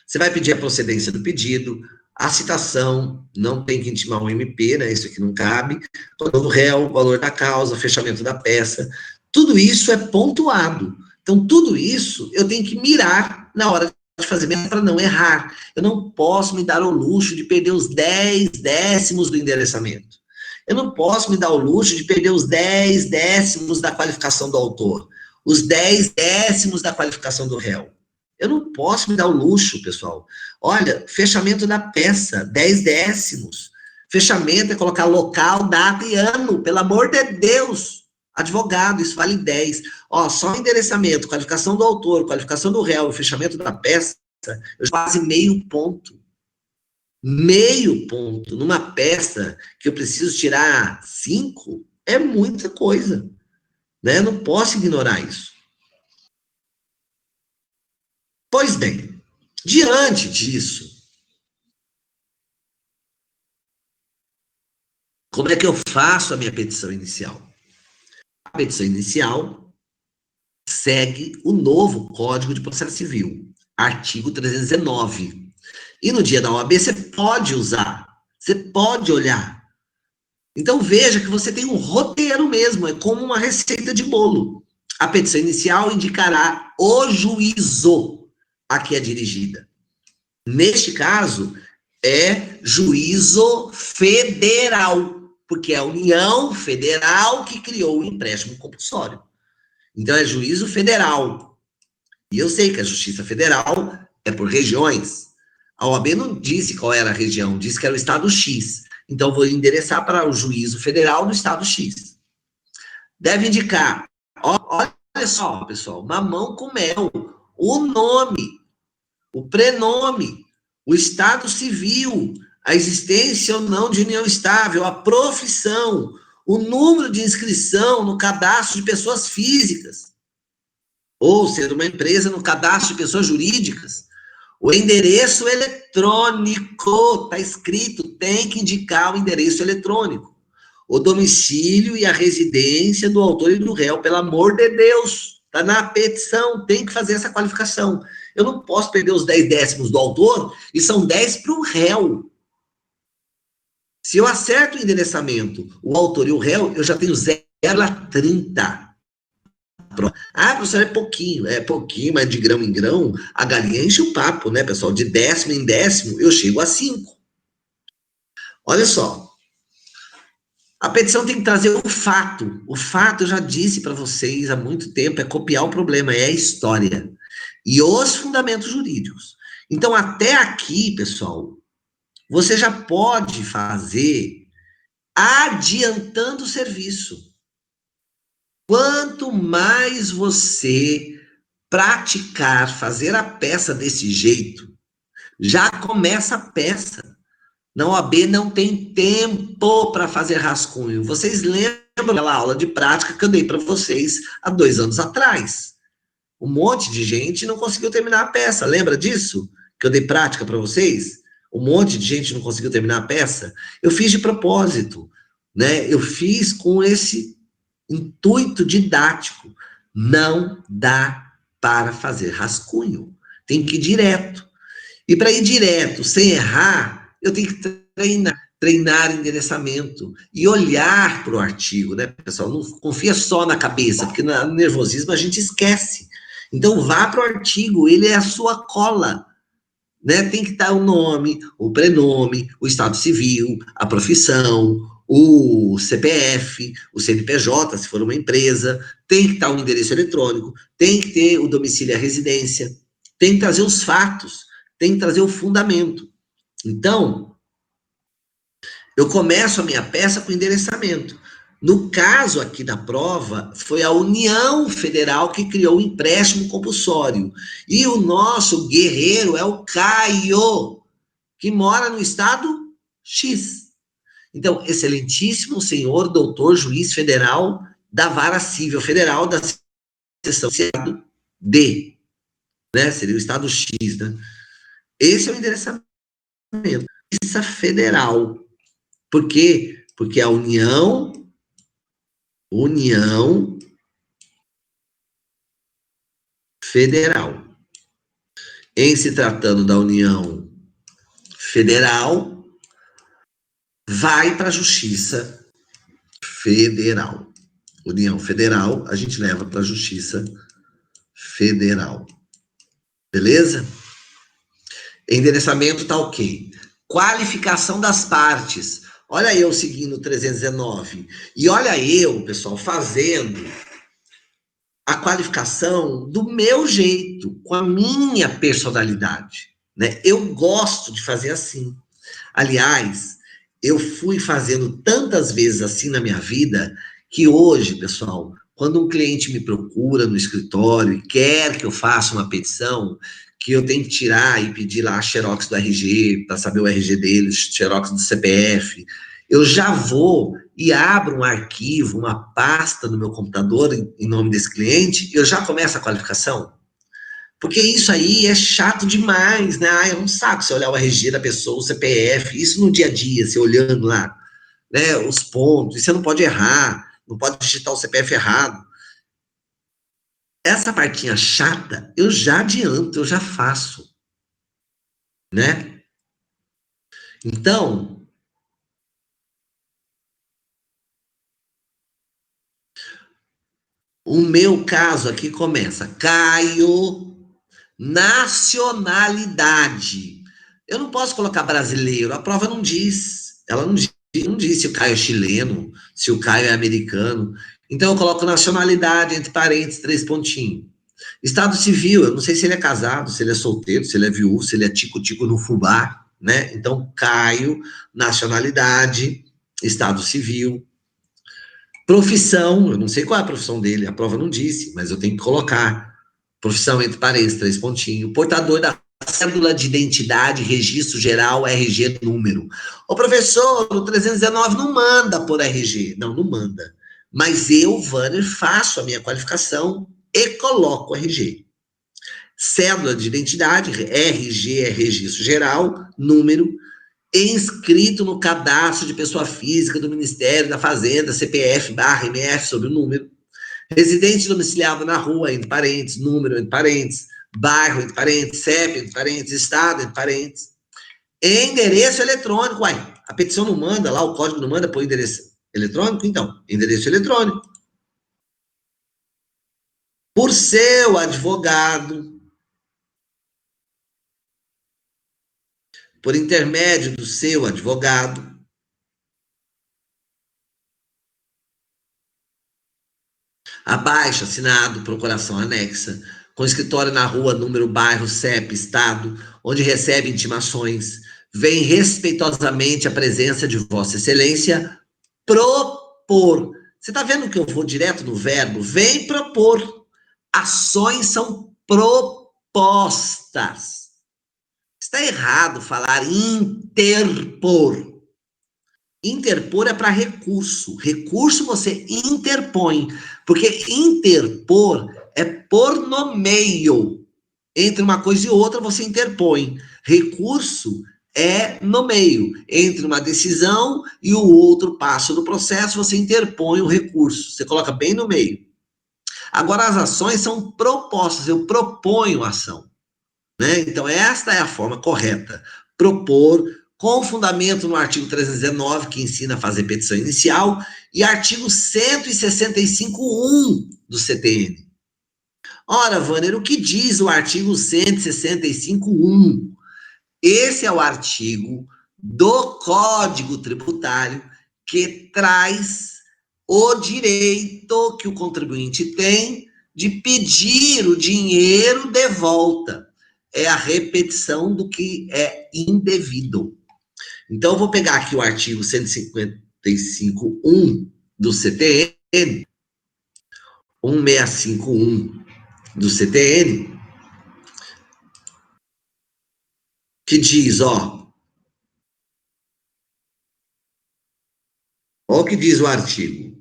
Você vai pedir a procedência do pedido, a citação, não tem que intimar um MP, né? Isso aqui não cabe. O do réu, o valor da causa, fechamento da peça, tudo isso é pontuado. Então, tudo isso eu tenho que mirar na hora de fazer para não errar. Eu não posso me dar o luxo de perder os 10 décimos do endereçamento. Eu não posso me dar o luxo de perder os 10 décimos da qualificação do autor, os 10 décimos da qualificação do réu. Eu não posso me dar o luxo, pessoal. Olha, fechamento da peça, 10 décimos. Fechamento é colocar local, data e ano, pelo amor de Deus. Advogado, isso vale 10. Ó, só endereçamento, qualificação do autor, qualificação do réu, fechamento da peça, eu quase meio ponto. Meio ponto numa peça que eu preciso tirar 5 é muita coisa, né? Eu não posso ignorar isso. Pois bem, diante disso, como é que eu faço a minha petição inicial? A petição inicial segue o novo Código de Processo Civil, artigo 319. E no dia da OAB você pode usar, você pode olhar. Então veja que você tem um roteiro mesmo, é como uma receita de bolo. A petição inicial indicará o juízo a que é dirigida. Neste caso, é juízo federal, porque é a União Federal que criou o empréstimo compulsório. Então, é juízo federal. E eu sei que a Justiça Federal é por regiões. A OAB não disse qual era a região, disse que era o estado X. Então, vou endereçar para o juízo federal do estado X. Deve indicar, olha só, pessoal, mamão com mel, o nome, o prenome, o estado civil, a existência ou não de união estável, a profissão, o número de inscrição no cadastro de pessoas físicas, ou ser uma empresa no cadastro de pessoas jurídicas, o endereço eletrônico, está escrito, tem que indicar o endereço eletrônico, o domicílio e a residência do autor e do réu, pelo amor de Deus, está na petição, tem que fazer essa qualificação. Eu não posso perder os 10 décimos do autor, e são 10 para o réu. Se eu acerto o endereçamento, o autor e o réu, eu já tenho 0,30. Ah, professor, é pouquinho, mas de grão em grão, a galinha enche o papo, né, pessoal? De décimo em décimo, eu chego a 5. Olha só. A petição tem que trazer o fato. O fato, eu já disse para vocês há muito tempo, é copiar o problema, é a história. E os fundamentos jurídicos. Então, até aqui, pessoal, você já pode fazer adiantando o serviço. Quanto mais você praticar, fazer a peça desse jeito, já começa a peça. Na OAB não tem tempo para fazer rascunho. Vocês lembram daquela aula de prática que eu dei para vocês há 2 anos atrás? Um monte de gente não conseguiu terminar a peça. Lembra disso? Que eu dei prática para vocês? Um monte de gente não conseguiu terminar a peça. Eu fiz de propósito, né? Eu fiz com esse intuito didático. Não dá para fazer rascunho. Tem que ir direto. E para ir direto, sem errar, eu tenho que treinar endereçamento e olhar para o artigo, né, pessoal? Não confia só na cabeça, porque no nervosismo a gente esquece. Então, vá para o artigo, ele é a sua cola. Né? Tem que estar o nome, o prenome, o estado civil, a profissão, o CPF, o CNPJ, se for uma empresa, tem que estar o endereço eletrônico, tem que ter o domicílio e a residência, tem que trazer os fatos, tem que trazer o fundamento. Então, eu começo a minha peça com endereçamento. No caso aqui da prova, foi a União Federal que criou o empréstimo compulsório. E o nosso guerreiro é o Caio, que mora no estado X. Então, excelentíssimo senhor doutor juiz federal da Vara Civil Federal da seção D, né? Seria o estado X, né? Esse é o endereçamento. Justiça Federal. Por quê? Porque a União Federal. Em se tratando da União Federal, vai para a Justiça Federal. União Federal, a gente leva para a Justiça Federal. Beleza? Endereçamento tá ok. Qualificação das partes. Olha eu seguindo o 319. E olha eu, pessoal, fazendo a qualificação do meu jeito, com a minha personalidade, né? Eu gosto de fazer assim. Aliás, eu fui fazendo tantas vezes assim na minha vida, que hoje, pessoal, quando um cliente me procura no escritório e quer que eu faça uma petição, que eu tenho que tirar e pedir lá a xerox do RG, para saber o RG deles, xerox do CPF, eu já vou e abro um arquivo, uma pasta no meu computador em nome desse cliente, e eu já começo a qualificação. Porque isso aí é chato demais, né? Ah, é um saco você olhar o RG da pessoa, o CPF, isso no dia a dia, você olhando lá, né, os pontos, e você não pode errar, não pode digitar o CPF errado. Essa partinha chata, eu já adianto, eu já faço, né? Então, o meu caso aqui começa, Caio, nacionalidade. Eu não posso colocar brasileiro, a prova não diz. Ela não diz se o Caio é chileno, se o Caio é americano. Então eu coloco nacionalidade, entre parênteses, 3 pontinhos. Estado civil, eu não sei se ele é casado, se ele é solteiro, se ele é viúvo, se ele é tico-tico no fubá, né? Então, Caio, nacionalidade, estado civil, profissão, eu não sei qual é a profissão dele, a prova não disse, mas eu tenho que colocar. Profissão entre parênteses, 3 pontinhos. Portador da cédula de identidade, registro geral, RG número. Ô professor, o 319 não manda por RG. Não, não manda. Mas eu, Vanner, faço a minha qualificação e coloco RG. Cédula de identidade, RG é registro geral, número, inscrito no cadastro de pessoa física do Ministério da Fazenda, CPF/MF, sobre o número. Residente domiciliado na rua, entre parênteses, número, entre parênteses, bairro, entre parênteses, CEP, entre parênteses, estado, entre parênteses. Endereço eletrônico, uai, a petição não manda lá, o código não manda por endereço eletrônico? Então, endereço eletrônico. Por seu advogado, por intermédio do seu advogado, abaixo, assinado, procuração anexa, com escritório na rua, número, bairro, CEP, estado, onde recebe intimações, vem respeitosamente a presença de Vossa Excelência propor. Você está vendo que eu vou direto no verbo? Vem propor. Ações são propostas. Está errado falar interpor. Interpor é para recurso. Recurso você interpõe. Porque interpor é pôr no meio. Entre uma coisa e outra você interpõe. Recurso é no meio. Entre uma decisão e o outro passo do processo, você interpõe o recurso. Você coloca bem no meio. Agora, as ações são propostas. Eu proponho a ação. Né? Então, esta é a forma correta. Propor, com fundamento no artigo 319, que ensina a fazer petição inicial, e artigo 165.1 do CTN. Ora, Vanner, o que diz o artigo 165.1? Esse é o artigo do Código Tributário que traz o direito que o contribuinte tem de pedir o dinheiro de volta. É a repetição do que é indevido. Então, eu vou pegar aqui o artigo 155.1 do CTN, 165.1 do CTN, que diz, ó o que diz o artigo.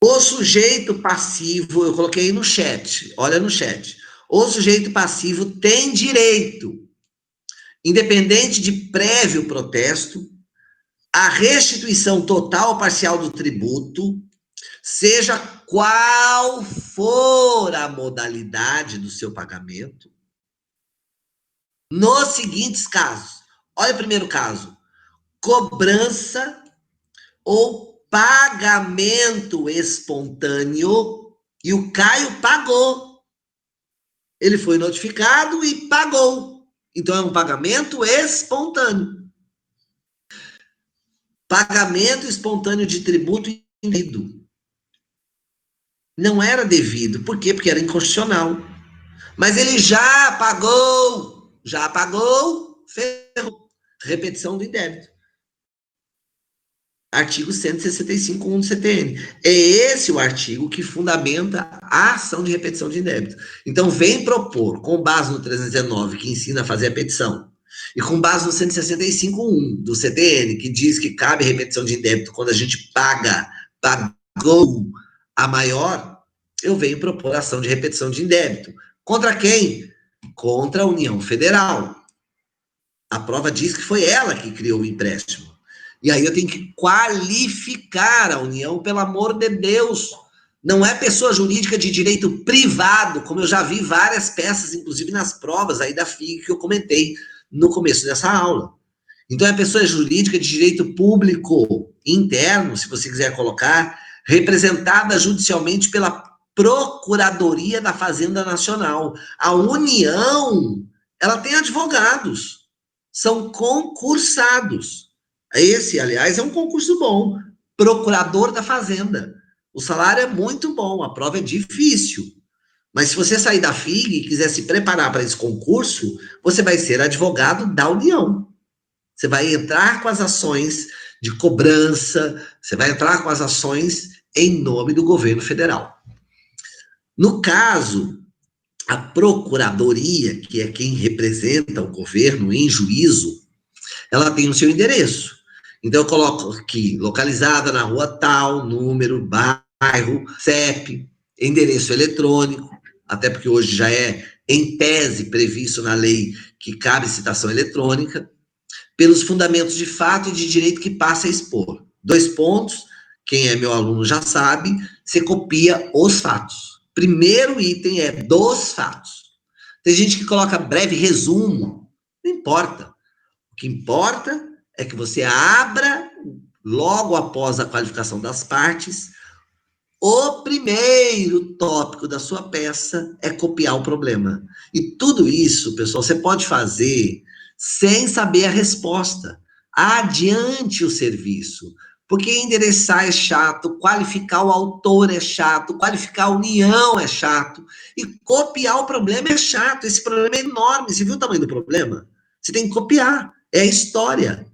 O sujeito passivo, eu coloquei no chat, olha no chat. O sujeito passivo tem direito, independente de prévio protesto, à restituição total ou parcial do tributo, seja qual for a modalidade do seu pagamento, nos seguintes casos. Olha o primeiro caso: cobrança ou pagamento espontâneo, e o Caio pagou. Ele foi notificado e pagou. Então, é um pagamento espontâneo. Pagamento espontâneo de tributo indevido. Não era devido. Por quê? Porque era inconstitucional. Mas ele já pagou, ferrou. Repetição do indébito. Artigo 165.1 do CTN. É esse o artigo que fundamenta a ação de repetição de indébito. Então, vem propor, com base no 319, que ensina a fazer a petição, e com base no 165.1 do CTN, que diz que cabe repetição de indébito quando a gente pagou a maior, eu venho propor ação de repetição de indébito. Contra quem? Contra a União Federal. A prova diz que foi ela que criou o empréstimo. E aí eu tenho que qualificar a União, pelo amor de Deus. Não é pessoa jurídica de direito privado, como eu já vi várias peças, inclusive nas provas aí da FIG que eu comentei no começo dessa aula. Então é pessoa jurídica de direito público interno, se você quiser colocar, representada judicialmente pela Procuradoria da Fazenda Nacional. A União, ela tem advogados, são concursados. Esse, aliás, é um concurso bom, procurador da Fazenda. O salário é muito bom, a prova é difícil, Mas se você sair da FIG e quiser se preparar para esse concurso, você vai ser advogado da União. Você vai entrar com as ações de cobrança, você vai entrar com as ações em nome do governo federal. No caso, a procuradoria, que é quem representa o governo em juízo, ela tem o seu endereço. Então, eu coloco aqui, localizada na rua tal, número, bairro, CEP, endereço eletrônico, até porque hoje já é, em tese, previsto na lei que cabe citação eletrônica, pelos fundamentos de fato e de direito que passa a expor. 2 pontos, quem é meu aluno já sabe, você copia os fatos. Primeiro item é dos fatos. Tem gente que coloca breve resumo, não importa. O que importa é que você abra, logo após a qualificação das partes, o primeiro tópico da sua peça é copiar o problema. E tudo isso, pessoal, você pode fazer sem saber a resposta. Adiante o serviço. Porque endereçar é chato, qualificar o autor é chato, qualificar a união é chato, e copiar o problema é chato. Esse problema é enorme. Você viu o tamanho do problema? Você tem que copiar. É a história.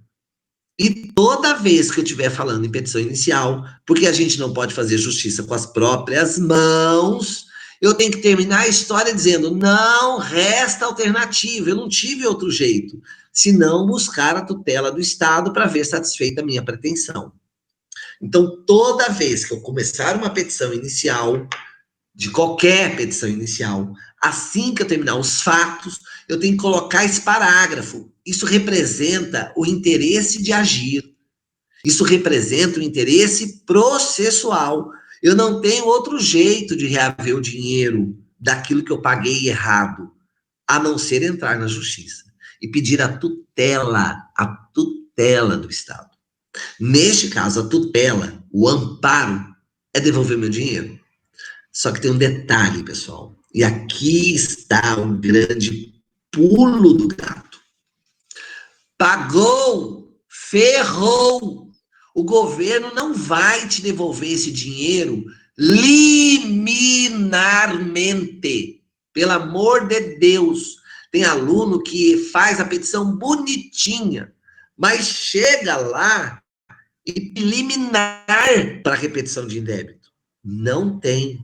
E toda vez que eu estiver falando em petição inicial, porque a gente não pode fazer justiça com as próprias mãos, eu tenho que terminar a história dizendo: não resta alternativa, eu não tive outro jeito, senão buscar a tutela do Estado para ver satisfeita a minha pretensão. Então, toda vez que eu começar uma petição inicial, de qualquer petição inicial, assim que eu terminar os fatos, eu tenho que colocar esse parágrafo. Isso representa o interesse de agir. Isso representa o interesse processual. Eu não tenho outro jeito de reaver o dinheiro daquilo que eu paguei errado, a não ser entrar na justiça e pedir a tutela do Estado. Neste caso, a tutela, o amparo, é devolver meu dinheiro. Só que tem um detalhe, pessoal. E aqui está o grande pulo do gato. Pagou, ferrou. O governo não vai te devolver esse dinheiro liminarmente. Pelo amor de Deus. Tem aluno que faz a petição bonitinha, mas chega lá e liminar para repetição de indébito. Não tem.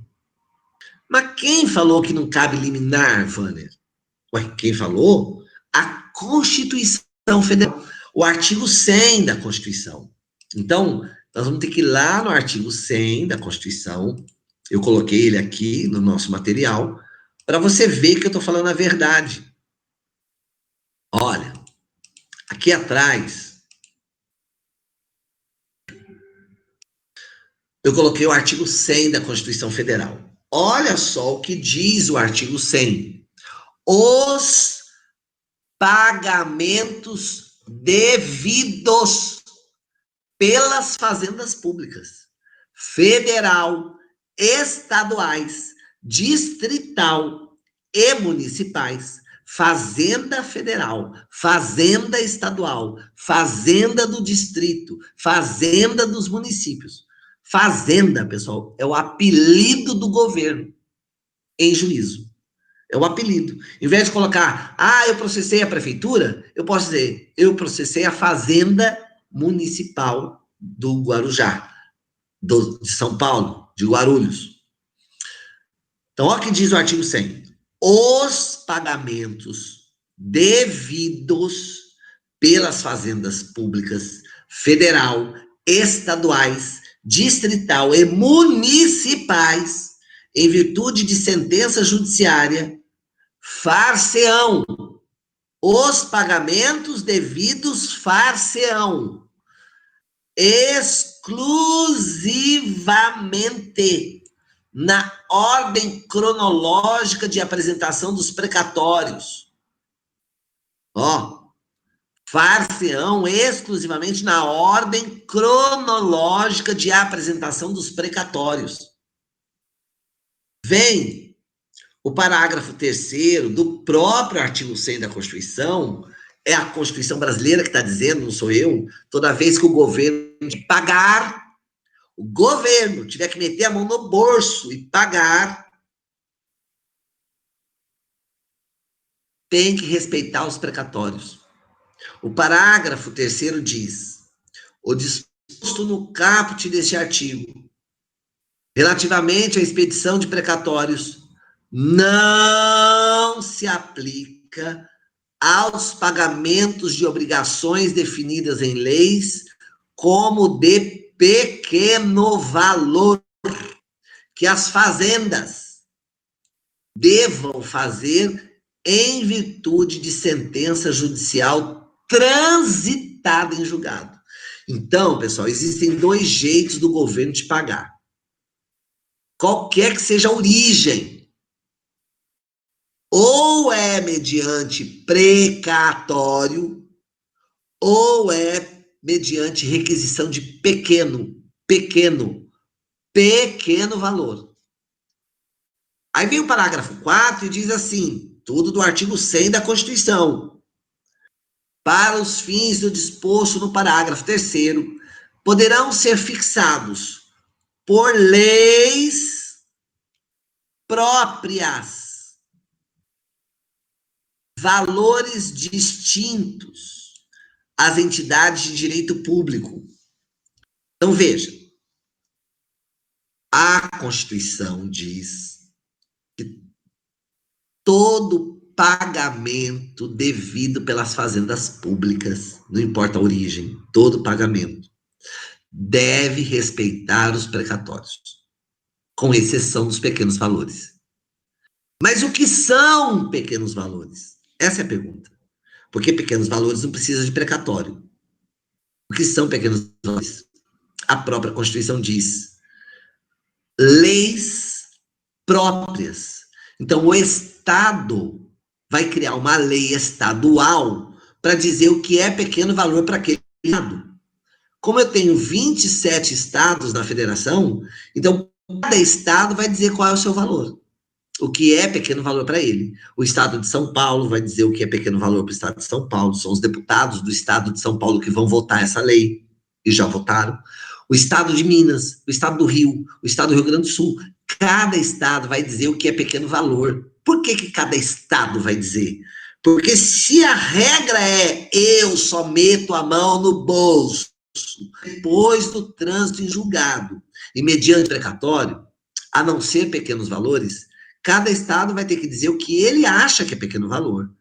Mas quem falou que não cabe liminar, Vânia? Ué, quem falou? A Constituição Federal, o artigo 100 da Constituição. Então, nós vamos ter que ir lá no artigo 100 da Constituição, eu coloquei ele aqui no nosso material, para você ver que eu estou falando a verdade. Olha, aqui atrás, eu coloquei o artigo 100 da Constituição Federal. Olha só o que diz o artigo 100. Os pagamentos devidos pelas fazendas públicas, federal, estaduais, distrital e municipais, fazenda federal, fazenda estadual, fazenda do distrito, fazenda dos municípios. Fazenda, pessoal, é o apelido do governo em juízo. É o apelido. Em vez de colocar, eu processei a prefeitura, eu posso dizer, eu processei a Fazenda Municipal do Guarujá, de São Paulo, de Guarulhos. Então, olha o que diz o artigo 100. Os pagamentos devidos pelas fazendas públicas, federal, estaduais, distrital e municipais, em virtude de sentença judiciária, far-se-ão. Os pagamentos devidos far-se-ão exclusivamente na ordem cronológica de apresentação dos precatórios. Far-se-ão exclusivamente na ordem cronológica de apresentação dos precatórios. Vem o parágrafo 3º do próprio artigo 100 da Constituição, é a Constituição brasileira que está dizendo, não sou eu, toda vez que o governo pagar, o governo tiver que meter a mão no bolso e pagar, tem que respeitar os precatórios. O parágrafo 3º diz: o disposto no caput deste artigo, relativamente à expedição de precatórios, não se aplica aos pagamentos de obrigações definidas em leis como de pequeno valor, que as fazendas devam fazer em virtude de sentença judicial transitada em julgado. Então, pessoal, existem 2 jeitos do governo de pagar. Qualquer que seja a origem. Ou é mediante precatório, ou é mediante requisição de pequeno valor. Aí vem o parágrafo 4 e diz assim, tudo do artigo 100 da Constituição. Para os fins do disposto no parágrafo 3º, poderão ser fixados por leis próprias valores distintos às entidades de direito público. Então, veja, a Constituição diz que todo pagamento devido pelas fazendas públicas, não importa a origem, todo pagamento deve respeitar os precatórios, com exceção dos pequenos valores. Mas o que são pequenos valores? Essa é a pergunta. Porque pequenos valores não precisam de precatório. O que são pequenos valores? A própria Constituição diz: leis próprias. Então, o Estado vai criar uma lei estadual para dizer o que é pequeno valor para aquele estado. Como eu tenho 27 estados na federação, então cada estado vai dizer qual é o seu valor, o que é pequeno valor para ele. O estado de São Paulo vai dizer o que é pequeno valor para o estado de São Paulo, são os deputados do estado de São Paulo que vão votar essa lei, e já votaram. O estado de Minas, o estado do Rio, o estado do Rio Grande do Sul, cada estado vai dizer o que é pequeno valor. Por que cada estado vai dizer? Porque se a regra é eu só meto a mão no bolso depois do trânsito em julgado e mediante precatório, a não ser pequenos valores, cada estado vai ter que dizer o que ele acha que é pequeno valor.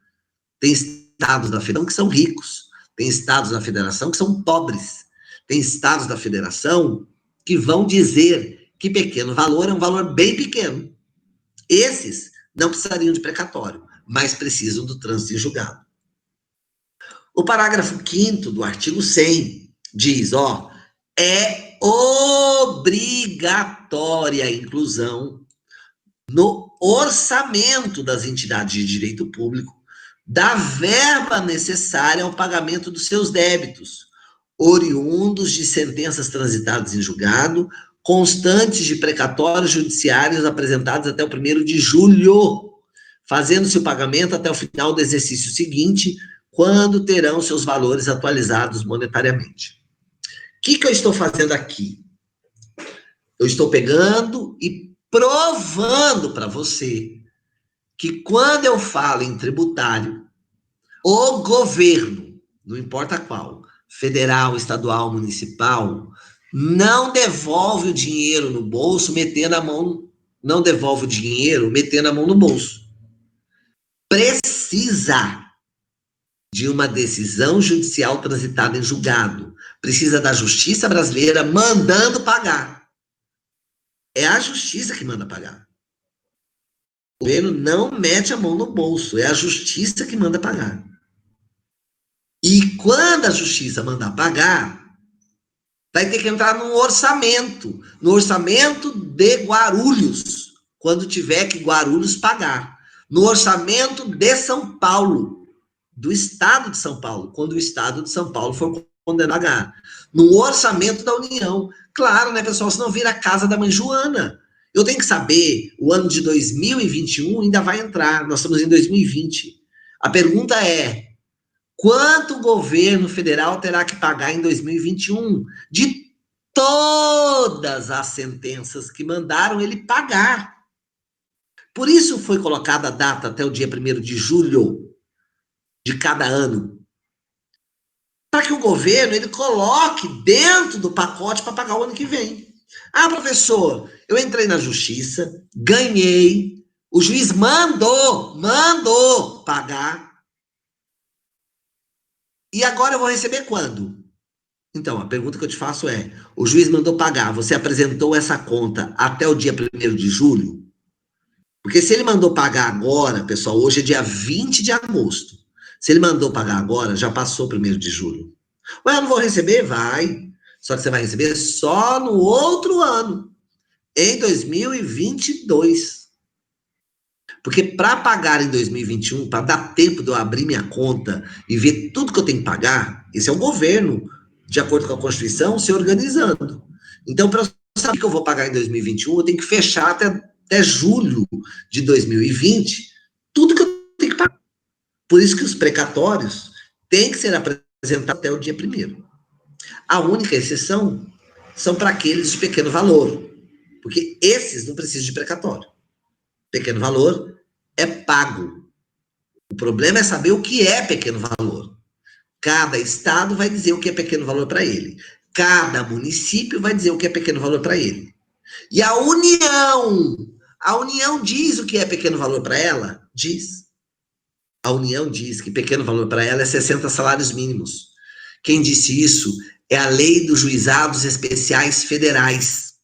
Tem estados da federação que são ricos, tem estados da federação que são pobres, tem estados da federação que vão dizer que pequeno valor é um valor bem pequeno. Esses não precisariam de precatório, mas precisam do trânsito em julgado. O parágrafo 5º do artigo 100 diz, é obrigatória a inclusão no orçamento das entidades de direito público da verba necessária ao pagamento dos seus débitos, oriundos de sentenças transitadas em julgado, constantes de precatórios judiciários apresentados até o 1º de julho, fazendo-se o pagamento até o final do exercício seguinte, quando terão seus valores atualizados monetariamente. O que eu estou fazendo aqui? Eu estou pegando e provando para você que quando eu falo em tributário, o governo, não importa qual, federal, estadual, municipal, não devolve o dinheiro no bolso metendo a mão, não devolve o dinheiro metendo a mão no bolso. Precisa de uma decisão judicial transitada em julgado. Precisa da justiça brasileira mandando pagar. É a justiça que manda pagar. O governo não mete a mão no bolso, é a justiça que manda pagar. E quando a justiça mandar pagar, vai ter que entrar no orçamento de Guarulhos, quando tiver que Guarulhos pagar. No orçamento de São Paulo, do Estado de São Paulo, quando o Estado de São Paulo for condenado a pagar. No orçamento da União. Claro, né, pessoal? Senão vira a casa da mãe Joana. Eu tenho que saber, o ano de 2021 ainda vai entrar, nós estamos em 2020. A pergunta é, quanto o governo federal terá que pagar em 2021 de todas as sentenças que mandaram ele pagar? Por isso foi colocada a data até o dia 1º de julho, de cada ano, para que o governo ele coloque dentro do pacote para pagar o ano que vem. Ah, professor, eu entrei na justiça, ganhei, o juiz mandou pagar, e agora eu vou receber quando? Então, a pergunta que eu te faço é, o juiz mandou pagar, você apresentou essa conta até o dia 1º de julho? Porque se ele mandou pagar agora, pessoal, hoje é dia 20 de agosto. Se ele mandou pagar agora, já passou o 1º de julho. Ué, eu não vou receber? Vai. Só que você vai receber só no outro ano, em 2022. Porque para pagar em 2021, para dar tempo de eu abrir minha conta e ver tudo que eu tenho que pagar, esse é o governo, de acordo com a Constituição, se organizando. Então, para eu saber que eu vou pagar em 2021, eu tenho que fechar até julho de 2020 tudo que eu tenho que pagar. Por isso que os precatórios têm que ser apresentados até o dia 1º. A única exceção são para aqueles de pequeno valor, porque esses não precisam de precatório. Pequeno valor é pago. O problema é saber o que é pequeno valor. Cada estado vai dizer o que é pequeno valor para ele. Cada município vai dizer o que é pequeno valor para ele. E a União diz o que é pequeno valor para ela? Diz. A União diz que pequeno valor para ela é 60 salários mínimos. Quem disse isso é a Lei dos Juizados Especiais Federais.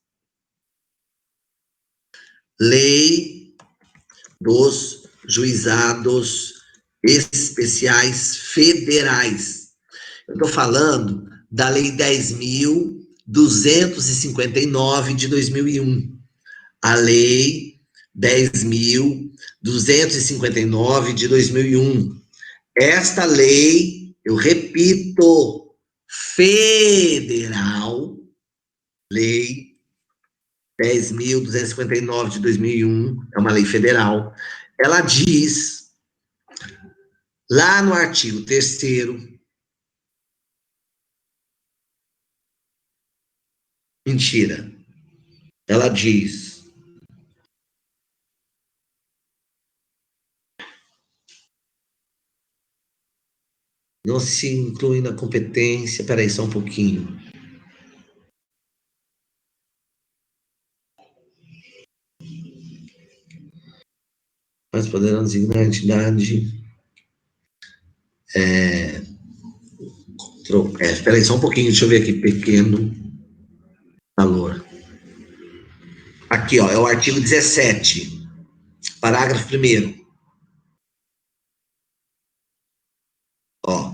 Lei dos Juizados Especiais Federais. Eu estou falando da Lei 10.259 de 2001. A Lei 10.259 de 2001. Esta lei, eu repito, federal, Lei 10.259 de 2001, é uma lei federal, ela diz, lá no artigo 3º, mentira, ela diz, não se inclui na competência, peraí só um pouquinho. Mas poderão designar a entidade. Espera aí só um pouquinho, deixa eu ver aqui, pequeno valor. Aqui, ó, é o artigo 17, parágrafo 1º. Ó,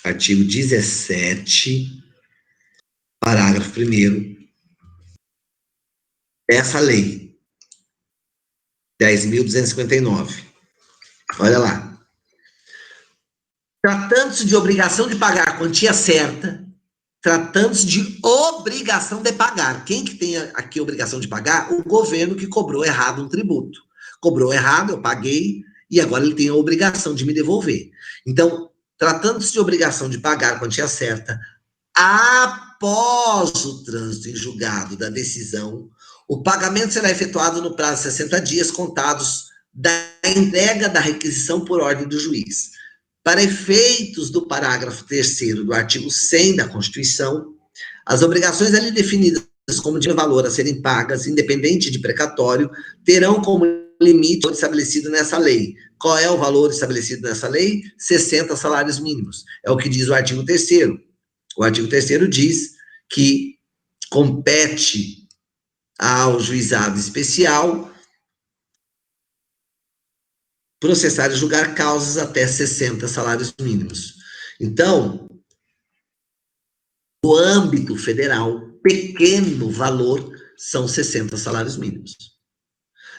artigo 17, parágrafo 1º, dessa lei, 10.259. Olha lá. Tratando-se de obrigação de pagar a quantia certa, tratando-se de obrigação de pagar. Quem que tem aqui a obrigação de pagar? O governo que cobrou errado um tributo. Cobrou errado, eu paguei, e agora ele tem a obrigação de me devolver. Então, tratando-se de obrigação de pagar a quantia certa, após o trânsito em julgado da decisão, o pagamento será efetuado no prazo de 60 dias contados da entrega da requisição por ordem do juiz. Para efeitos do parágrafo 3º do artigo 100 da Constituição, as obrigações ali definidas como de valor a serem pagas, independente de precatório, terão como limite estabelecido nessa lei. Qual é o valor estabelecido nessa lei? 60 salários mínimos. É o que diz o artigo 3º. O artigo 3º diz que compete ao juizado especial processar e julgar causas até 60 salários mínimos. Então, no âmbito federal, pequeno valor são 60 salários mínimos.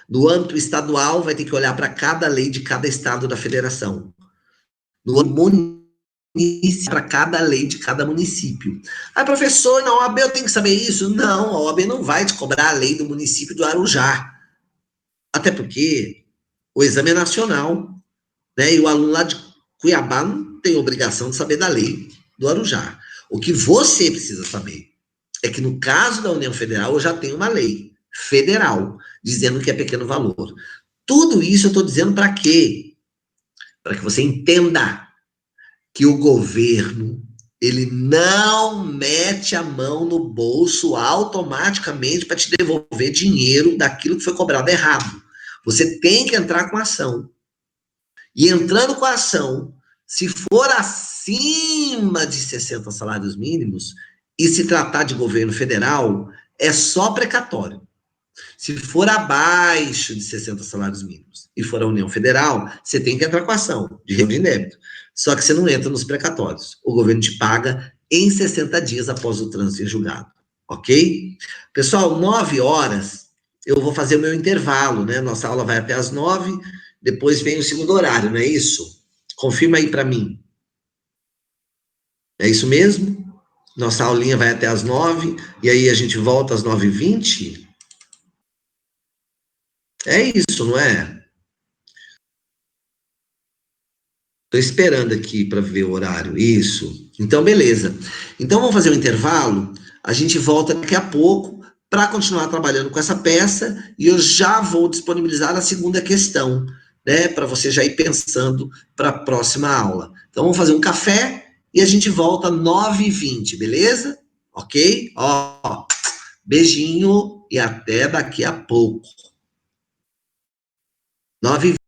No âmbito estadual, vai ter que olhar para cada lei de cada estado da federação. No âmbito municipal, para cada lei de cada município. Ah, professor, na OAB eu tenho que saber isso? Não, a OAB não vai te cobrar a lei do município do Arujá. Até porque o exame é nacional, né? E o aluno lá de Cuiabá não tem obrigação de saber da lei do Arujá. O que você precisa saber é que no caso da União Federal, eu já tenho uma lei federal dizendo que é pequeno valor. Tudo isso eu estou dizendo para quê? para que você entenda que o governo, ele não mete a mão no bolso automaticamente para te devolver dinheiro daquilo que foi cobrado errado. Você tem que entrar com ação. E entrando com a ação, se for acima de 60 salários mínimos e se tratar de governo federal, é só precatório. Se for abaixo de 60 salários mínimos e for a União Federal, você tem que entrar com ação de regime de débito. Só que você não entra nos precatórios. O governo te paga em 60 dias após o trânsito em julgado. Ok? Pessoal, 9 horas, eu vou fazer o meu intervalo, né? Nossa aula vai até as 9, depois vem o segundo horário, não é isso? Confirma aí para mim. É isso mesmo? Nossa aulinha vai até as 9, e aí a gente volta às 9h20? É isso, não é? Estou esperando aqui para ver o horário. Isso. Então, beleza. Então, vamos fazer um intervalo. A gente volta daqui a pouco para continuar trabalhando com essa peça e eu já vou disponibilizar a segunda questão, né? Para você já ir pensando para a próxima aula. Então, vamos fazer um café e a gente volta 9h20, beleza? Ok? Ó, beijinho e até daqui a pouco. 9h20.